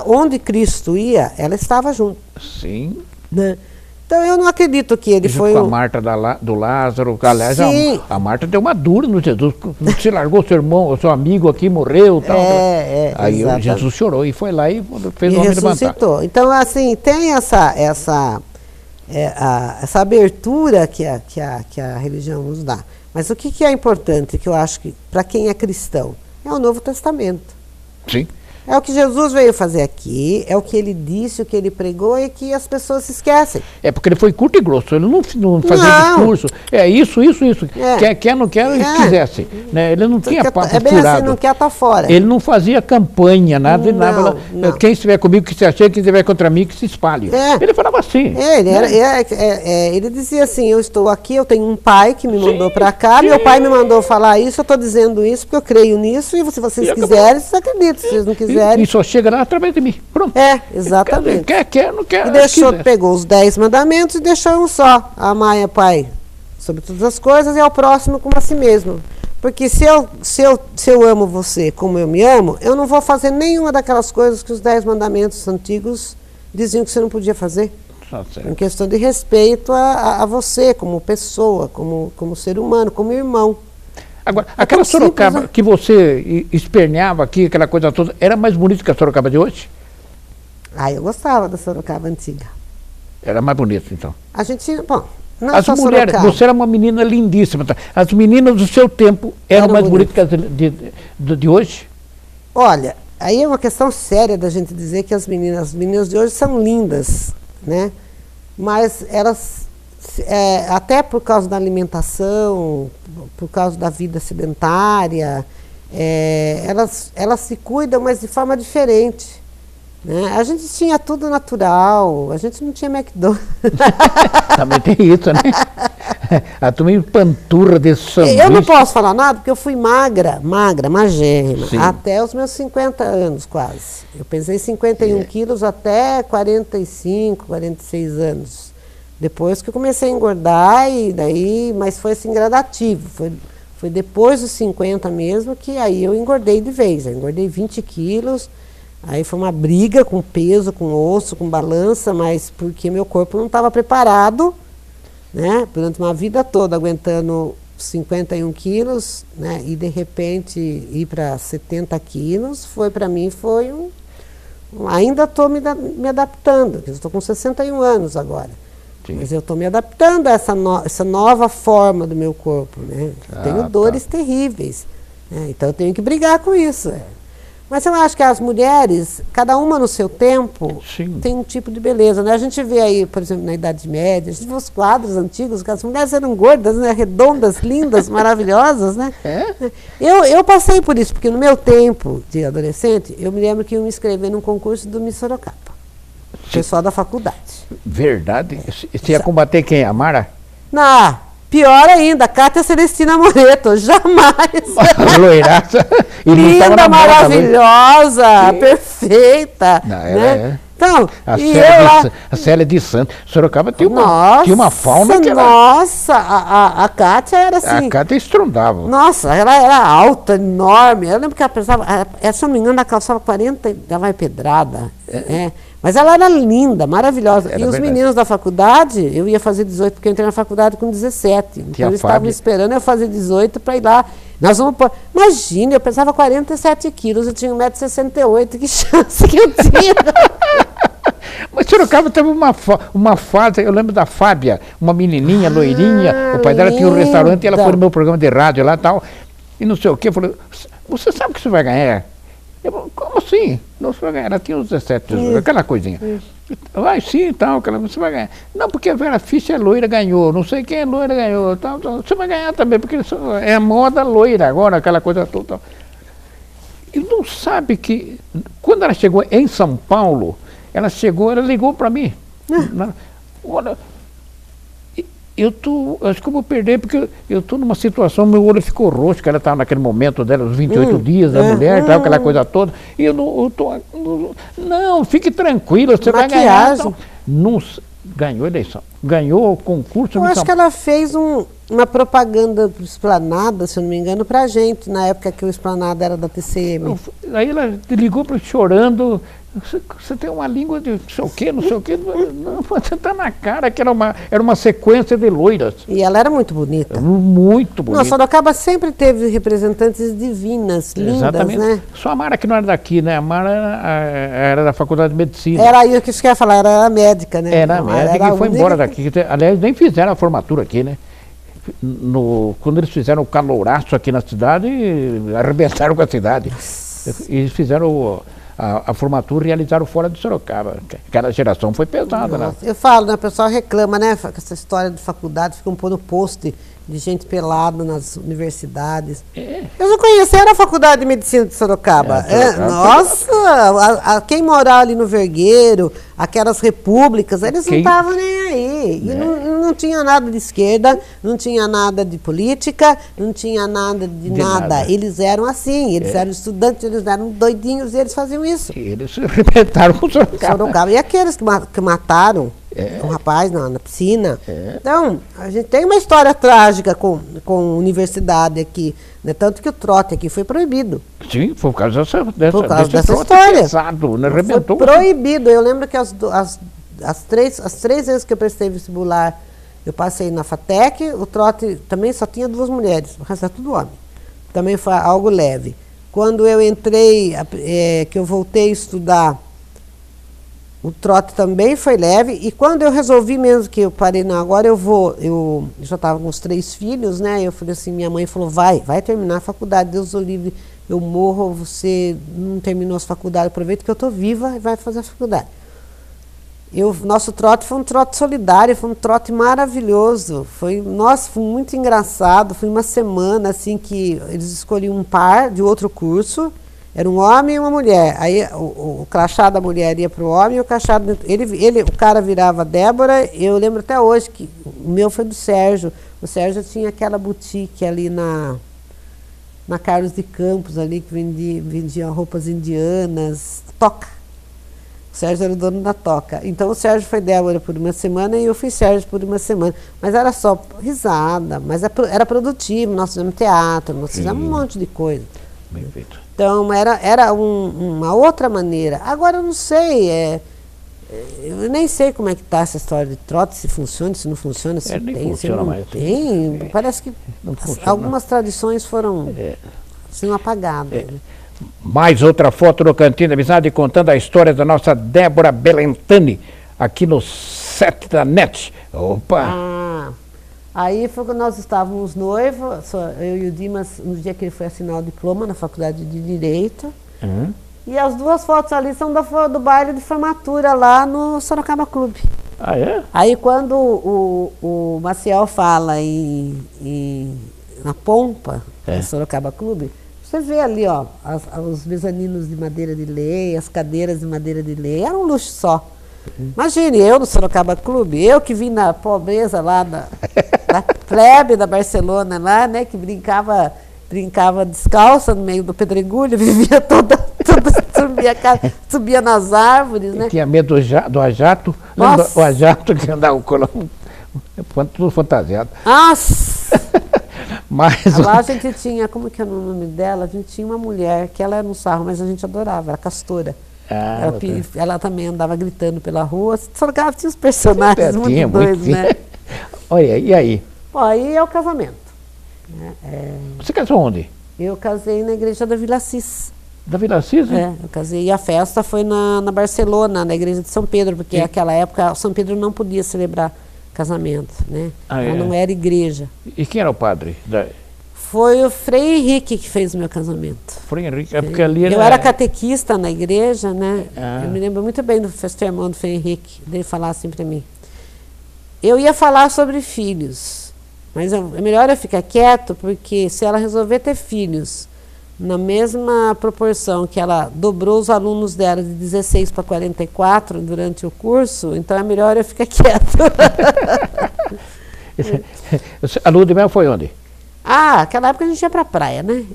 C: onde Cristo ia, ela estava junto.
A: Sim.
C: Né? Então eu não acredito que ele foi...
A: com a Marta do Lázaro, aliás, a Marta deu uma dura no Jesus, você largou seu irmão, seu amigo aqui, morreu, tal. Aí Jesus chorou e foi lá e fez o homem levantar.
C: Então, assim, tem essa abertura que a religião nos dá. Mas o que é importante, que eu acho que, para quem é cristão, é o Novo Testamento.
A: Sim.
C: É o que Jesus veio fazer aqui, é o que ele disse, o que ele pregou e que as pessoas se esquecem.
A: É porque ele foi curto e grosso, ele não fazia discurso. É isso. Quer, não quer, ele quisesse. Né? Ele não tinha papo furado.
C: É bem assim, não quer, tá fora.
A: Ele não fazia campanha, nada. Quem estiver comigo que se ache, quem estiver contra mim que se espalhe. Ele falava assim.
C: Ele dizia assim, eu estou aqui, eu tenho um pai que me mandou para cá, meu pai me mandou falar isso, eu estou dizendo isso porque eu creio nisso e se vocês quiserem, vocês acreditam, se vocês não quiserem.
A: E só chega lá através de mim. Pronto.
C: Exatamente.
A: Quer, não quer.
C: E pegou os 10 mandamentos e deixou um só. Amar é pai sobre todas as coisas e ao próximo como a si mesmo. Porque se eu amo você como eu me amo, eu não vou fazer nenhuma daquelas coisas que os 10 mandamentos antigos diziam que você não podia fazer. Em questão de respeito a você como pessoa, como ser humano, como irmão.
A: Agora, aquela Sorocaba que você esperneava aqui, aquela coisa toda, era mais bonita que a Sorocaba de hoje?
C: Eu gostava da Sorocaba antiga.
A: Era mais bonita, então.
C: A gente, bom, não
A: as
C: só
A: mulheres,
C: Sorocaba.
A: você era uma menina lindíssima. Tá? As meninas do seu tempo eram mais bonitas que as de hoje?
C: Olha, aí é uma questão séria da gente dizer que as meninas de hoje são lindas, né? Mas elas... até por causa da alimentação, por causa da vida sedentária, elas se cuidam, mas de forma diferente. Né? A gente tinha tudo natural, a gente não tinha McDonald's.
A: Também tem isso, né? A turma panturra desse sanduíche.
C: Eu não posso falar nada, porque eu fui magérrima, até os meus 50 anos quase. Eu pesei 51 quilos até 45, 46 anos. Depois que eu comecei a engordar, mas foi assim gradativo. Foi depois dos 50 mesmo que aí eu engordei de vez. Eu engordei 20 quilos, aí foi uma briga com peso, com osso, com balança, mas porque meu corpo não estava preparado, né? Durante uma vida toda aguentando 51 quilos, né? E de repente ir para 70 quilos, para mim foi ainda estou me adaptando, eu estou com 61 anos agora. Sim. Mas eu estou me adaptando a essa nova forma do meu corpo, né? Eu tenho dores terríveis, né? Então eu tenho que brigar com isso. Mas eu acho que as mulheres, cada uma no seu tempo, tem um tipo de beleza, né? A gente vê aí, por exemplo, na Idade Média, a gente vê os quadros antigos, que as mulheres eram gordas, né? Redondas, lindas, maravilhosas, né? Eu passei por isso, porque no meu tempo de adolescente, eu me lembro que eu me inscrevi num concurso do Miss Sorocaba. Pessoal da faculdade. Verdade?
A: Você ia combater quem? A Mara?
C: Não, pior ainda, Cátia Celestina Moreto, jamais.
A: Loiraça.
C: Linda, maravilhosa, perfeita. Não, né? Então,
A: a Célia de Santos, Sorocaba tinha uma fauna que
C: Nossa, a Cátia era assim.
A: A Cátia estrondava.
C: Nossa, ela era alta, enorme. Eu lembro que ela pesava, se eu não me engano, ela calçava 40, ela vai pedrada. Mas ela era linda, maravilhosa. E os meninos da faculdade, eu ia fazer 18, porque eu entrei na faculdade com 17. Então eles estavam esperando eu fazer 18 para ir lá. Nós vamos pôr. Imagina, eu pesava 47 quilos, eu tinha 1,68 m, que chance que eu tinha.
A: Mas Sorocaba teve uma fase, eu lembro da Fábia, uma menininha, loirinha, o pai dela tinha um restaurante e ela foi no meu programa de rádio lá e tal, e não sei o quê, eu falei, você sabe que você vai ganhar? Como assim? Não, você vai ganhar, ela tinha uns 17, aquela coisinha. Vai sim, tal, você vai ganhar. Não, porque a Vera Fischer é loira, ganhou, não sei quem é loira, ganhou, tal, você vai ganhar também, porque é a moda loira agora, aquela coisa toda. Tal. E não sabe que, quando ela chegou em São Paulo, ela ligou para mim. Olha, acho que eu vou perder, porque eu estou numa situação, meu olho ficou roxo, que ela estava naquele momento dela, os 28 dias da mulher, tal, aquela coisa toda, e não, fique tranquila, você vai ganhar. Então, não, ganhou a eleição, ganhou o concurso.
C: Eu acho que ela fez uma propaganda pro Esplanada, se eu não me engano, pra gente, na época que o Esplanada era da TCM.
A: Aí ela ligou para chorando, você tem uma língua de não sei o quê, não sei o quê. Não, você está na cara que era uma sequência de loiras.
C: E ela era muito bonita.
A: Muito bonita.
C: Nossa, Sorocaba sempre teve representantes divinas, lindas,
A: exatamente, né? Só a Mara que não era daqui, né? A Mara era da Faculdade de Medicina.
C: Era aí o que você quer falar, era médica, né?
A: Era médica e foi embora daqui. Aliás, nem fizeram a formatura aqui, né? Quando eles fizeram o calouraço aqui na cidade, arrebentaram com a cidade. Eles fizeram a formatura e realizaram fora de Sorocaba. Aquela geração foi pesada, né?
C: Eu falo, né? O pessoal reclama, né? Com essa história de faculdade, ficam pondo post de gente pelada nas universidades. Eu já conheceram a Faculdade de Medicina de Sorocaba. Nossa, quem morar ali no Vergueiro, aquelas repúblicas, eles não estavam nem aí. E não tinha nada de esquerda, não tinha nada de política, não tinha nada de nada. Eles eram assim, eles eram estudantes, eles eram doidinhos e eles faziam isso.
A: E eles se arrebentaram com Sorocaba.
C: E aqueles que mataram um rapaz na piscina. Então, a gente tem uma história trágica com universidade aqui, né? Tanto que o trote aqui foi proibido.
A: Sim, foi por causa
C: dessa história.
A: Pesado, né? Arrebentou.
C: Foi proibido. Eu lembro que as três vezes que eu prestei vestibular, eu passei na FATEC, o trote também só tinha 2 mulheres, o resto era tudo homem. Também foi algo leve. Quando eu entrei, que eu voltei a estudar, o trote também foi leve, e quando eu resolvi mesmo que eu parei, não, agora eu já estava com os 3 filhos, né? Eu falei assim, minha mãe falou, vai terminar a faculdade, Deus o livre, eu morro, você não terminou a faculdade, aproveita que eu estou viva e vai fazer a faculdade. Nosso trote foi um trote solidário, foi um trote maravilhoso, foi muito engraçado, foi uma semana assim que eles escolhiam um par de outro curso. Era um homem e uma mulher. Aí o crachá da mulher ia para o homem e o crachá... o cara virava Débora. Eu lembro até hoje que o meu foi do Sérgio. O Sérgio tinha aquela boutique ali na Carlos de Campos, ali, que vendia roupas indianas. Toca. O Sérgio era o dono da Toca. Então o Sérgio foi Débora por uma semana e eu fui Sérgio por uma semana. Mas era só risada, mas era produtivo. Nós fizemos teatro, nós fizemos um monte de coisa.
A: Bem feito.
C: Então, era uma outra maneira. Agora, eu não sei, eu nem sei como é que está essa história de trote, se funciona, se não funciona, se tem, se não tem. Parece que algumas tradições foram apagadas.
A: Mais outra foto no Cantinho da Amizade contando a história da nossa Débora Belentani, aqui no set da NET. Opa!
C: Aí foi quando nós estávamos noivos, eu e o Dimas, no dia que ele foi assinar o diploma na Faculdade de Direito. E as 2 fotos ali são do baile de formatura lá no Sorocaba Clube.
A: Ah, é?
C: Aí quando o Maciel fala na pompa do Sorocaba Clube, você vê ali, ó, os mezaninos de madeira de lei, as cadeiras de madeira de lei, era um luxo só. Imagine, eu no Sorocaba Clube, eu que vim na pobreza lá da plebe da Barcelona lá, né, que brincava descalça no meio do pedregulho, vivia subia nas árvores, né?
A: Tinha medo do ajato, o ajato que andava colando, tudo fantasiado.
C: Nossa!
A: Mas
C: lá a gente tinha, como que é o nome dela? A gente tinha uma mulher, que ela era um sarro, mas a gente adorava, era Castora. Ela também andava gritando pela rua. Sorocaba tinha os personagens muito doidos, né?
A: Olha, e aí?
C: Aí é o casamento.
A: Você casou onde?
C: Eu casei na igreja da Vila Cis.
A: Da Vila Cis, né?
C: Eu casei. E a festa foi na Barcelona, na igreja de São Pedro, porque naquela época São Pedro não podia celebrar casamento, né? Ela não era igreja.
A: E quem era o padre?
C: Foi o Frei Henrique que fez o meu casamento.
A: Frei Henrique, é porque ali
C: eu era catequista na igreja, né? Eu me lembro muito bem do sermão do Frei Henrique, dele falar assim para mim. Eu ia falar sobre filhos, mas é melhor eu ficar quieto, porque se ela resolver ter filhos na mesma proporção que ela dobrou os alunos dela de 16 para 44 durante o curso, então é melhor eu ficar quieto.
A: A lua de mel foi onde?
C: Aquela época a gente ia pra praia, né?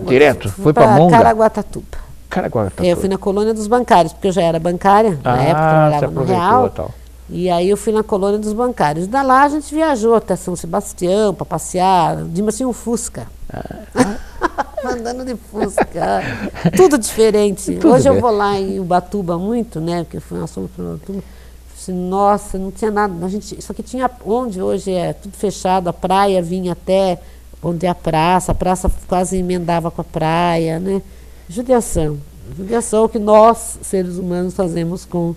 A: Direto? Foi pra Monga?
C: Caraguatatuba.
A: Caraguatatuba.
C: Eu fui na colônia dos bancários, porque eu já era bancária, na época trabalhava no Real.
A: Tal.
C: E aí eu fui na colônia dos bancários. Da lá a gente viajou até São Sebastião para passear. Dima assim um Fusca. Andando de Fusca. Tudo diferente.
A: Tudo
C: Hoje
A: bem.
C: eu vou lá em Ubatuba muito, né? Porque nós fomos para Ubatuba. Nossa, não tinha nada. Isso aqui tinha onde hoje é tudo fechado, a praia vinha até onde é a praça quase emendava com a praia, né? Judiação. Judiação que nós, seres humanos, fazemos com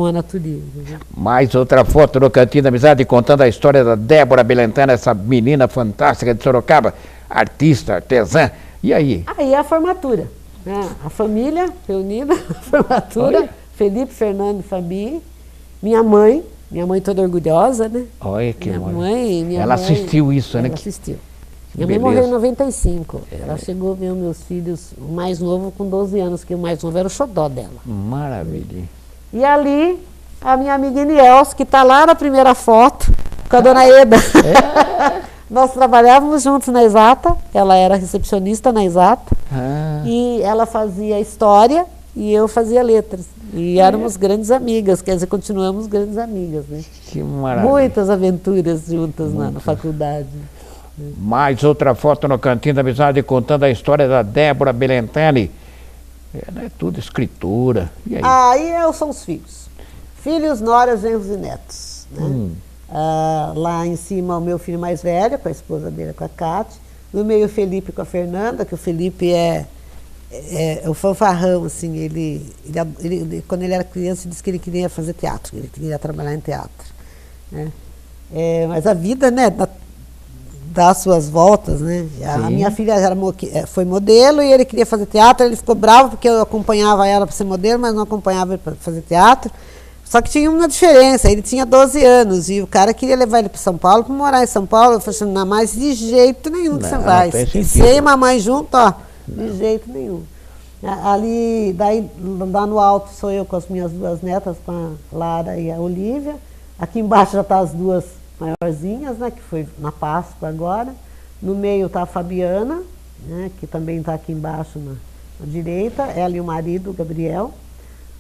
C: a natureza. Né?
A: Mais outra foto no Cantinho da Amizade contando a história da Débora Belentana, essa menina fantástica de Sorocaba, artista, artesã. E aí?
C: Aí a formatura. Né? A família reunida, a formatura, Oi? Felipe, Fernando e Fabi. Minha mãe toda orgulhosa, né?
A: Olha que
C: minha mãe.
A: Ela assistiu isso, né?
C: Ela assistiu. Minha mãe morreu em 95. Ela chegou a ver os meus filhos, o mais novo com 12 anos, que o mais novo era o xodó dela.
A: Maravilha.
C: E ali, a minha amiga Iniels, que está lá na primeira foto, com a dona Eda. Nós trabalhávamos juntos na Exata, ela era recepcionista na Exata, e ela fazia história e eu fazia letras. E éramos grandes amigas, quer dizer, continuamos grandes amigas, né?
A: Que maravilha.
C: Muitas aventuras juntas na faculdade.
A: Mais outra foto no Cantinho da Amizade contando a história da Débora Belentani. É tudo escritura. E aí?
C: Aí são os filhos. Filhos, noras, genros e netos. Né? Lá em cima o meu filho mais velho, com a esposa dele, com a Cátia. No meio o Felipe com a Fernanda, que o Felipe é o fanfarrão, assim, ele, quando ele era criança, disse que ele queria fazer teatro, ele queria trabalhar em teatro. Né? Mas a vida, né, dá as suas voltas, né? A minha filha foi modelo e ele queria fazer teatro, ele ficou bravo porque eu acompanhava ela para ser modelo, mas não acompanhava ele para fazer teatro. Só que tinha uma diferença, ele tinha 12 anos e o cara queria levar ele para São Paulo para morar em São Paulo. Eu falei assim, não, mas de jeito nenhum que você vai. E sem mamãe junto, ó, de jeito nenhum. Ali, lá no alto sou eu com as minhas duas netas, com a Lara e a Olívia. Aqui embaixo já estão as duas maiorzinhas, né, que foi na Páscoa agora. No meio está a Fabiana, né, que também está aqui embaixo na direita. Ela e o marido, o Gabriel.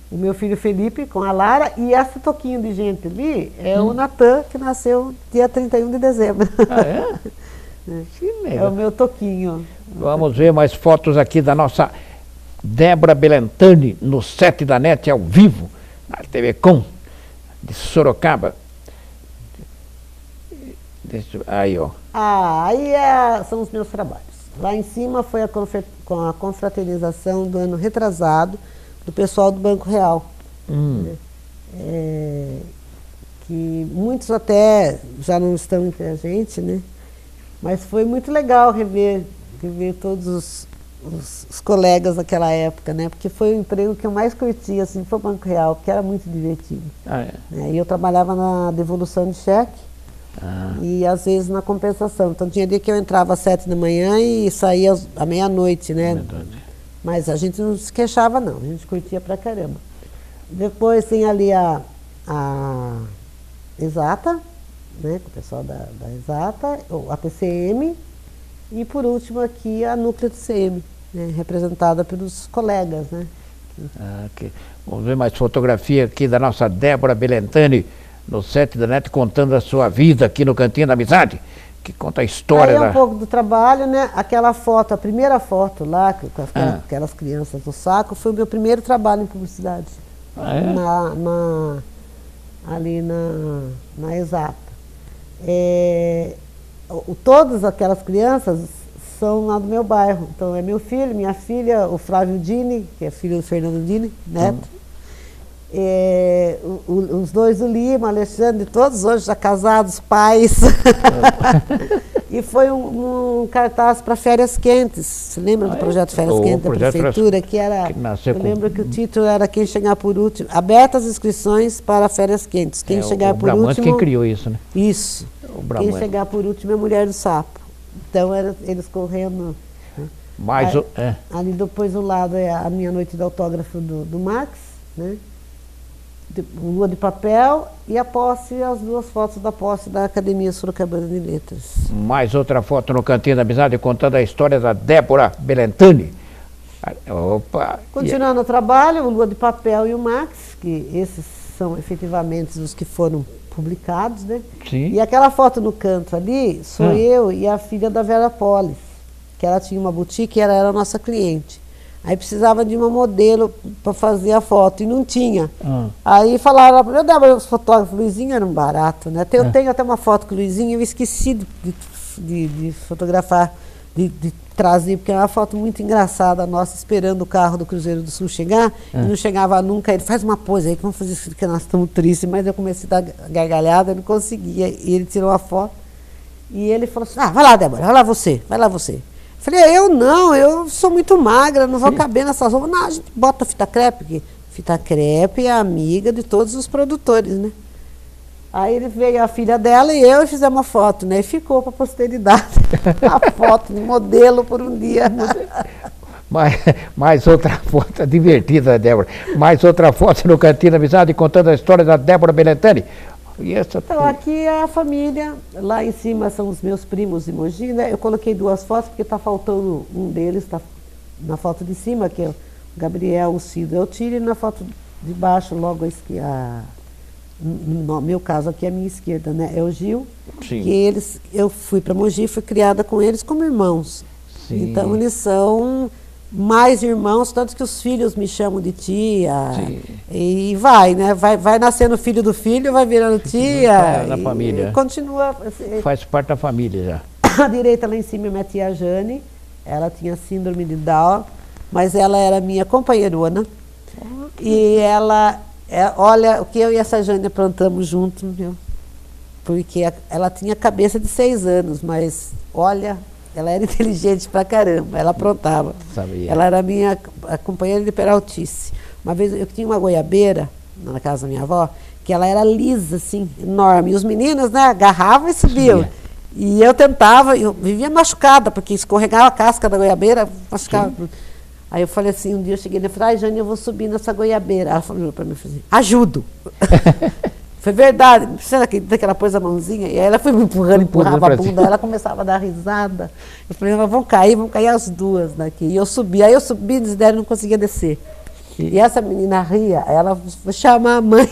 C: O meu filho Felipe com a Lara. E esse toquinho de gente ali é o Natan, que nasceu dia 31 de dezembro.
A: Que legal.
C: É o meu toquinho.
A: Vamos ver mais fotos aqui da nossa Débora Belentani no set da NET ao vivo, na TV Com, de Sorocaba. Aí, ó.
C: Aí são os meus trabalhos. Lá em cima foi com a confraternização do ano retrasado do pessoal do Banco Real. Né? Que muitos até já não estão entre a gente, né? Mas foi muito legal rever todos os colegas daquela época, né? Porque foi o emprego que eu mais curti, assim, foi o Banco Real, porque era muito divertido. E eu trabalhava na devolução de cheque e às vezes na compensação. Então tinha dia que eu entrava às 7 da manhã e saía à meia-noite, né? Mas a gente não se queixava, não, a gente curtia pra caramba. Depois tem ali a Exata, né? Com o pessoal da Exata, a TCM. E, por último, aqui a Núcleo TCM, né, representada pelos colegas. Né?
A: Vamos ver mais fotografia aqui da nossa Débora Belentani, no set da NET, contando a sua vida aqui no Cantinho da Amizade, que conta a história.
C: Aí um pouco do trabalho, né? Aquela foto, a primeira foto lá, com aquelas crianças no saco, foi o meu primeiro trabalho em publicidade. Ali na Exata. Todas aquelas crianças são lá do meu bairro. Então é meu filho, minha filha, o Flávio Dini, que é filho do Fernando Dini, neto. Os dois, o Lima, o Alexandre, todos hoje já casados, pais. E foi um cartaz para Férias Quentes. Você lembra do projeto Férias Quentes da Prefeitura? Que era, eu lembro que o título era Quem Chegar por Último. Abertas as inscrições para Férias Quentes. Quem chegar por último...
A: Quem criou isso, né?
C: Isso. Quem chegar por último é a Mulher do Sapo. Então, eles correndo... Né?
A: Mas
C: ali depois do lado é a minha noite de autógrafo do Max, né? Lua de Papel e a posse, as duas fotos da posse da Academia Sorocabana de Letras.
A: Mais outra foto no Cantinho da Amizade contando a história da Débora Belentani. Opa!
C: Continuando o trabalho, o Lua de Papel e o Max, que esses são efetivamente os que foram publicados, né?
A: Sim.
C: E aquela foto no canto ali, sou eu e a filha da Vera Polis, que ela tinha uma boutique e ela era a nossa cliente. Aí precisava de uma modelo para fazer a foto e não tinha. Aí falaram, eu dava os fotógrafos, Luizinho era um barato, né? Eu tenho até uma foto com o Luizinho, eu esqueci de fotografar, de trazer, porque é uma foto muito engraçada nossa, esperando o carro do Cruzeiro do Sul chegar, e não chegava nunca. Ele faz uma pose aí, que vamos fazer isso, porque nós estamos tristes, mas eu comecei a dar gargalhada, eu não conseguia. E ele tirou a foto, e ele falou assim, vai lá, Débora, vai lá você. Falei, eu sou muito magra, não vou caber nessas roupas. Não, a gente bota fita crepe, porque fita crepe é amiga de todos os produtores, né? Aí ele veio a filha dela e eu fizemos uma foto, né? E ficou para a posteridade a foto de modelo por um dia.
A: Mais outra foto divertida, Débora. Mais outra foto no Cantinho da Amizade contando a história da Débora Belentani.
C: Então, aqui é a família, lá em cima são os meus primos de Mogi, né? Eu coloquei duas fotos porque está faltando um deles, está na foto de cima, que é o Gabriel, o Cido, eu tiro, e na foto de baixo, logo no meu caso aqui, à minha esquerda, né? É o Gil,
A: Sim.
C: Que eu fui para Mogi, fui criada com eles como irmãos. Sim. Então, eles são mais irmãos, tanto que os filhos me chamam de tia. Sim. E vai, né? Vai nascendo filho do filho, vai virando tia.
A: Na família.
C: Continua.
A: Faz parte da família já.
C: À direita lá em cima é minha tia Jane, ela tinha síndrome de Down, mas ela era minha companheirona. E ela, olha, o que eu e essa Jane aprontamos juntos, viu? Porque ela tinha cabeça de 6 anos, mas olha, ela era inteligente pra caramba, ela aprontava.
A: Sabia.
C: Ela era minha companheira de peraltice. Uma vez eu tinha uma goiabeira na casa da minha avó, que ela era lisa, assim, enorme. E os meninos, né, agarravam e subiam. Sabia. E eu tentava, eu vivia machucada, porque escorregava a casca da goiabeira, machucava. Sim. Aí eu falei assim, um dia eu cheguei e falei, Jane, eu vou subir nessa goiabeira. Ela falou para mim, assim, ajudo. Foi verdade, será que ela pôs a mãozinha? E aí ela foi me empurrava a bunda, ela começava a dar risada. Eu falei, vão cair as duas daqui. E eu subi, e não conseguia descer. E essa menina ria, ela foi chamar a mãe,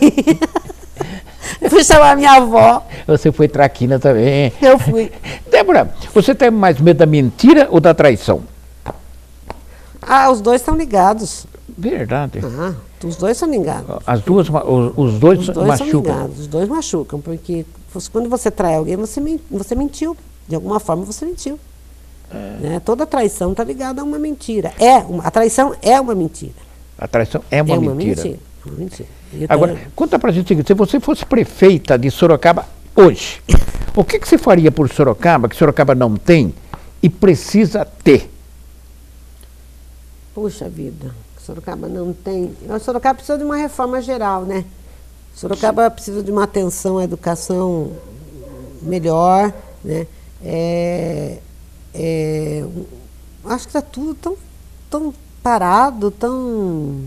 C: fui chamar a minha avó.
A: Você foi traquina também.
C: Eu fui.
A: Débora, você tem mais medo da mentira ou da traição?
C: Os dois estão ligados.
A: Verdade.
C: Os dois são ligados.
A: Os dois machucam.
C: São ligados, os dois machucam, porque quando você trai alguém, você mentiu. De alguma forma você mentiu. Né? Toda traição está ligada a uma mentira. A traição é uma mentira.
A: A traição é uma mentira.
C: Uma mentira.
A: Agora, conta pra gente o seguinte, se você fosse prefeita de Sorocaba hoje, o que você faria por Sorocaba, que Sorocaba não tem e precisa ter?
C: Puxa vida, Sorocaba não tem. Sorocaba precisa de uma reforma geral, né? Sorocaba precisa de uma atenção à educação melhor, né? Acho que está tudo tão parado, tão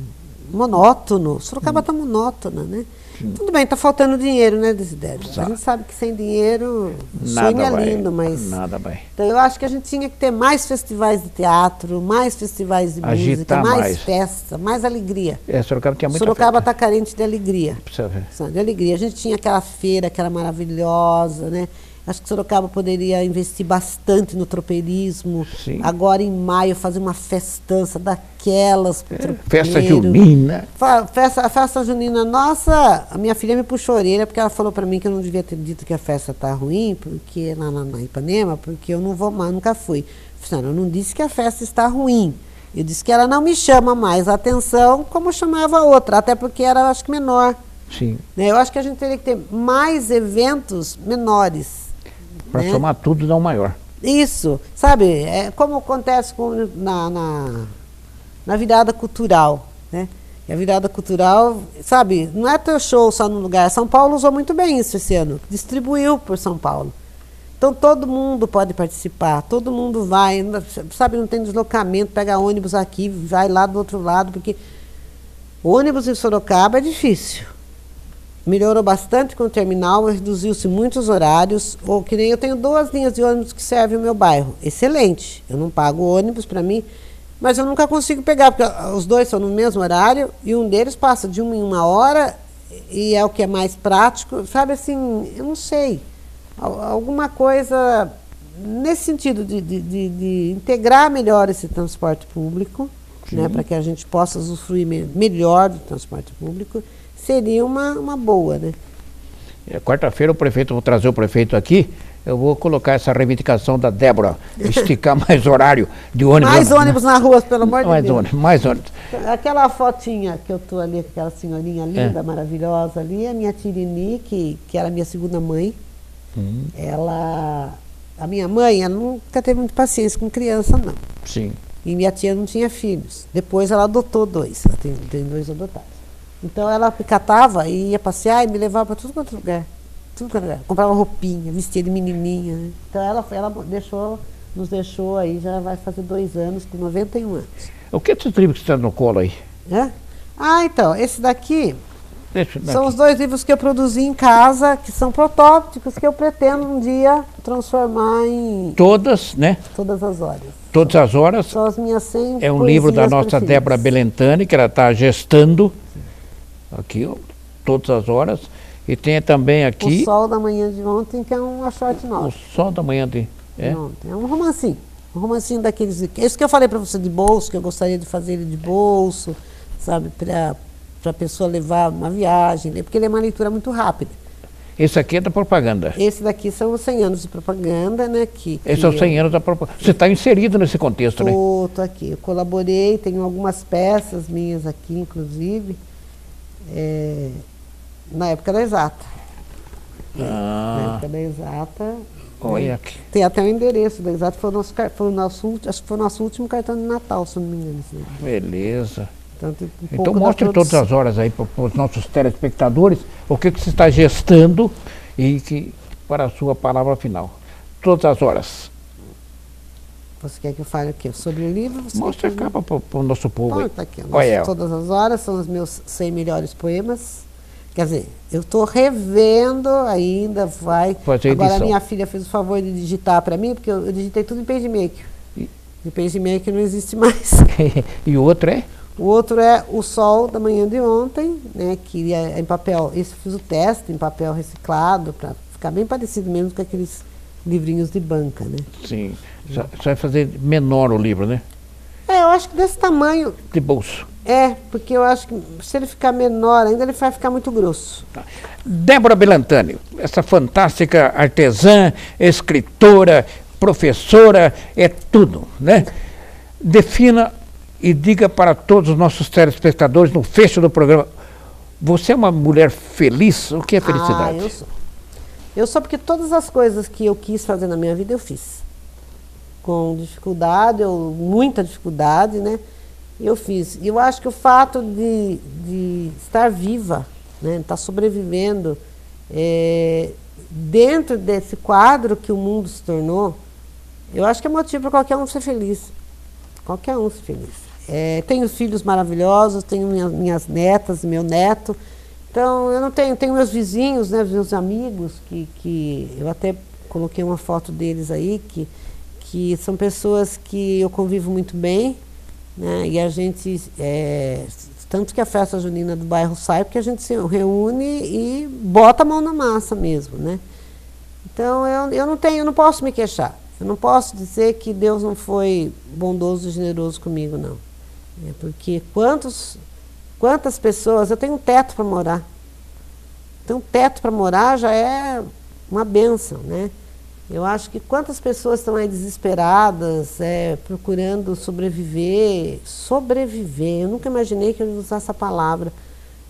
C: monótono. Sorocaba está monótona, né? Sim. Tudo bem, está faltando dinheiro, né, Desidério? A gente sabe que sem dinheiro sonho é lindo, mas...
A: Nada vai.
C: Então eu acho que a gente tinha que ter mais festivais de teatro, mais festivais de música, mais festa, mais alegria.
A: Sorocaba tinha muita
C: Sorocaba está carente de alegria.
A: Precisa ver.
C: De alegria. A gente tinha aquela feira que era maravilhosa, né? Acho que Sorocaba poderia investir bastante no tropeirismo. Sim. Agora, em maio, fazer uma festança daquelas pro tropeiro.
A: Festa junina.
C: A festa junina. Nossa, a minha filha me puxou a orelha porque ela falou para mim que eu não devia ter dito que a festa tá ruim, porque lá na Ipanema, porque eu não vou mais, nunca fui. Eu não disse que a festa está ruim. Eu disse que ela não me chama mais a atenção como chamava a outra, até porque era, acho que, menor.
A: Sim.
C: Eu acho que a gente teria que ter mais eventos menores.
A: Para somar tudo, dá um maior.
C: Isso, sabe, é como acontece na virada cultural, né? E a virada cultural, sabe, não é ter show só num lugar. São Paulo usou muito bem isso esse ano, distribuiu por São Paulo. Então todo mundo pode participar, todo mundo vai, sabe, não tem deslocamento, pega ônibus aqui, vai lá do outro lado, porque ônibus em Sorocaba é difícil. Melhorou bastante com o terminal, reduziu-se muitos horários, ou que nem eu tenho 2 linhas de ônibus que servem o meu bairro. Excelente, eu não pago ônibus para mim, mas eu nunca consigo pegar, porque os 2 são no mesmo horário, e um deles passa de 1 em 1 hora, e é o que é mais prático, sabe assim, eu não sei. Alguma coisa nesse sentido de integrar melhor esse transporte público, né, para que a gente possa usufruir melhor do transporte público, seria uma boa, né?
A: Quarta-feira vou trazer o prefeito aqui, eu vou colocar essa reivindicação da Débora, esticar mais horário de ônibus.
C: Mais ônibus na rua, pelo amor de Deus.
A: Mais ônibus.
C: Aquela fotinha que eu estou ali, aquela senhorinha linda, maravilhosa ali, a minha Tirini, que era minha segunda mãe. A minha mãe, ela nunca teve muita paciência com criança, não.
A: Sim.
C: E minha tia não tinha filhos. Depois ela adotou 2, ela tem 2 adotados. Então ela catava e ia passear e me levava para tudo quanto é lugar. Tudo quanto é lugar. Comprava roupinha, vestia de menininha. Né? Então ela nos deixou aí, já vai fazer 2 anos, com 91 anos.
A: O que é esses livros que estão no colo aí?
C: Então, esse daqui são os 2 livros que eu produzi em casa, que são protótipos, que eu pretendo um dia transformar em...
A: Todas, né?
C: Todas as horas.
A: Todas as horas.
C: São as minhas 100
A: É um livro da nossa Débora Belentani, que ela está gestando. Aqui, ó, Todas as Horas. E tem também aqui...
C: O Sol da Manhã de Ontem, que é uma short novel.
A: O Sol da Manhã de
C: ontem. É um romancinho. Um romancinho daqueles... Esse que eu falei para você de bolso, que eu gostaria de fazer ele de bolso, sabe, para a pessoa levar uma viagem, porque ele é uma leitura muito rápida.
A: Esse aqui é da propaganda.
C: Esse daqui são os 100 anos de propaganda, né?
A: Esses são os 100 anos da propaganda. Você está inserido nesse contexto, né?
C: Estou aqui. Eu colaborei, tenho algumas peças minhas aqui, inclusive, na época da Exata. Na época da Exata.
A: Olha aqui.
C: Tem até o endereço da Exata, acho que foi o nosso último cartão de Natal, se não me engano.
A: Beleza. Então mostre Todas as Horas aí para os nossos telespectadores o que você está gestando e para a sua palavra final. Todas as Horas.
C: Você quer que eu fale o quê? Sobre o livro?
A: Mostra a capa para o nosso povo.
C: Tá aqui, Todas as Horas são os meus 100 melhores poemas. Quer dizer, eu estou revendo ainda, vai. Agora a minha filha fez o favor de digitar para mim, porque eu digitei tudo em PageMaker. E PageMaker não existe mais.
A: E o outro é?
C: O outro é O Sol da Manhã de Ontem, né, que é em papel, esse eu fiz o teste em papel reciclado, para ficar bem parecido mesmo com aqueles livrinhos de banca, né?
A: Sim. Você vai fazer menor o livro, né?
C: Eu acho que desse tamanho.
A: De bolso.
C: Porque eu acho que se ele ficar menor ainda, ele vai ficar muito grosso.
A: Tá. Débora Belentani, essa fantástica artesã, escritora, professora, é tudo, né? Defina e diga para todos os nossos telespectadores no fecho do programa, você é uma mulher feliz? O que é felicidade?
C: Eu sou. Eu sou porque todas as coisas que eu quis fazer na minha vida, eu fiz. Com dificuldade, muita dificuldade, né? Eu fiz. E eu acho que o fato de estar viva, né, estar sobrevivendo, dentro desse quadro que o mundo se tornou, eu acho que é motivo para qualquer um ser feliz. Qualquer um ser feliz. Tenho filhos maravilhosos, tenho minhas netas, meu neto. Então, eu não tenho meus vizinhos, né, meus amigos, que eu até coloquei uma foto deles aí, que são pessoas que eu convivo muito bem, né, e a gente, tanto que a festa junina do bairro sai, porque a gente se reúne e bota a mão na massa mesmo, né. Então, eu não posso me queixar, eu não posso dizer que Deus não foi bondoso e generoso comigo, não. Porque quantas pessoas, eu tenho um teto para morar. Então, um teto para morar já é uma bênção, né? Eu acho que quantas pessoas estão aí desesperadas, procurando sobreviver, eu nunca imaginei que eu ia usar essa palavra,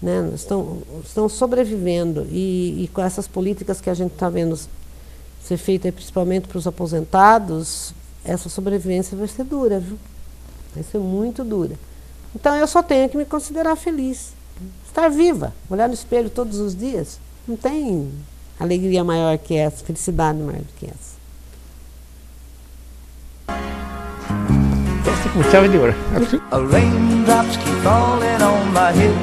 C: né? Estão sobrevivendo e com essas políticas que a gente está vendo ser feita principalmente para os aposentados, essa sobrevivência vai ser dura, viu? Vai ser muito dura. Então eu só tenho que me considerar feliz. Estar viva, olhar no espelho todos os dias. Não tem alegria maior que essa, felicidade maior do que essa.
A: Esse com chave de ouro.
D: Raindrops keep falling on my head,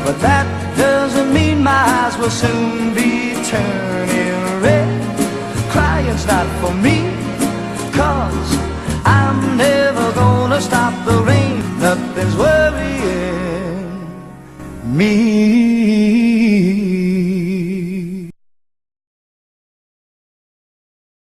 D: but that doesn't mean my eyes will soon be turning red. Crying's not for me.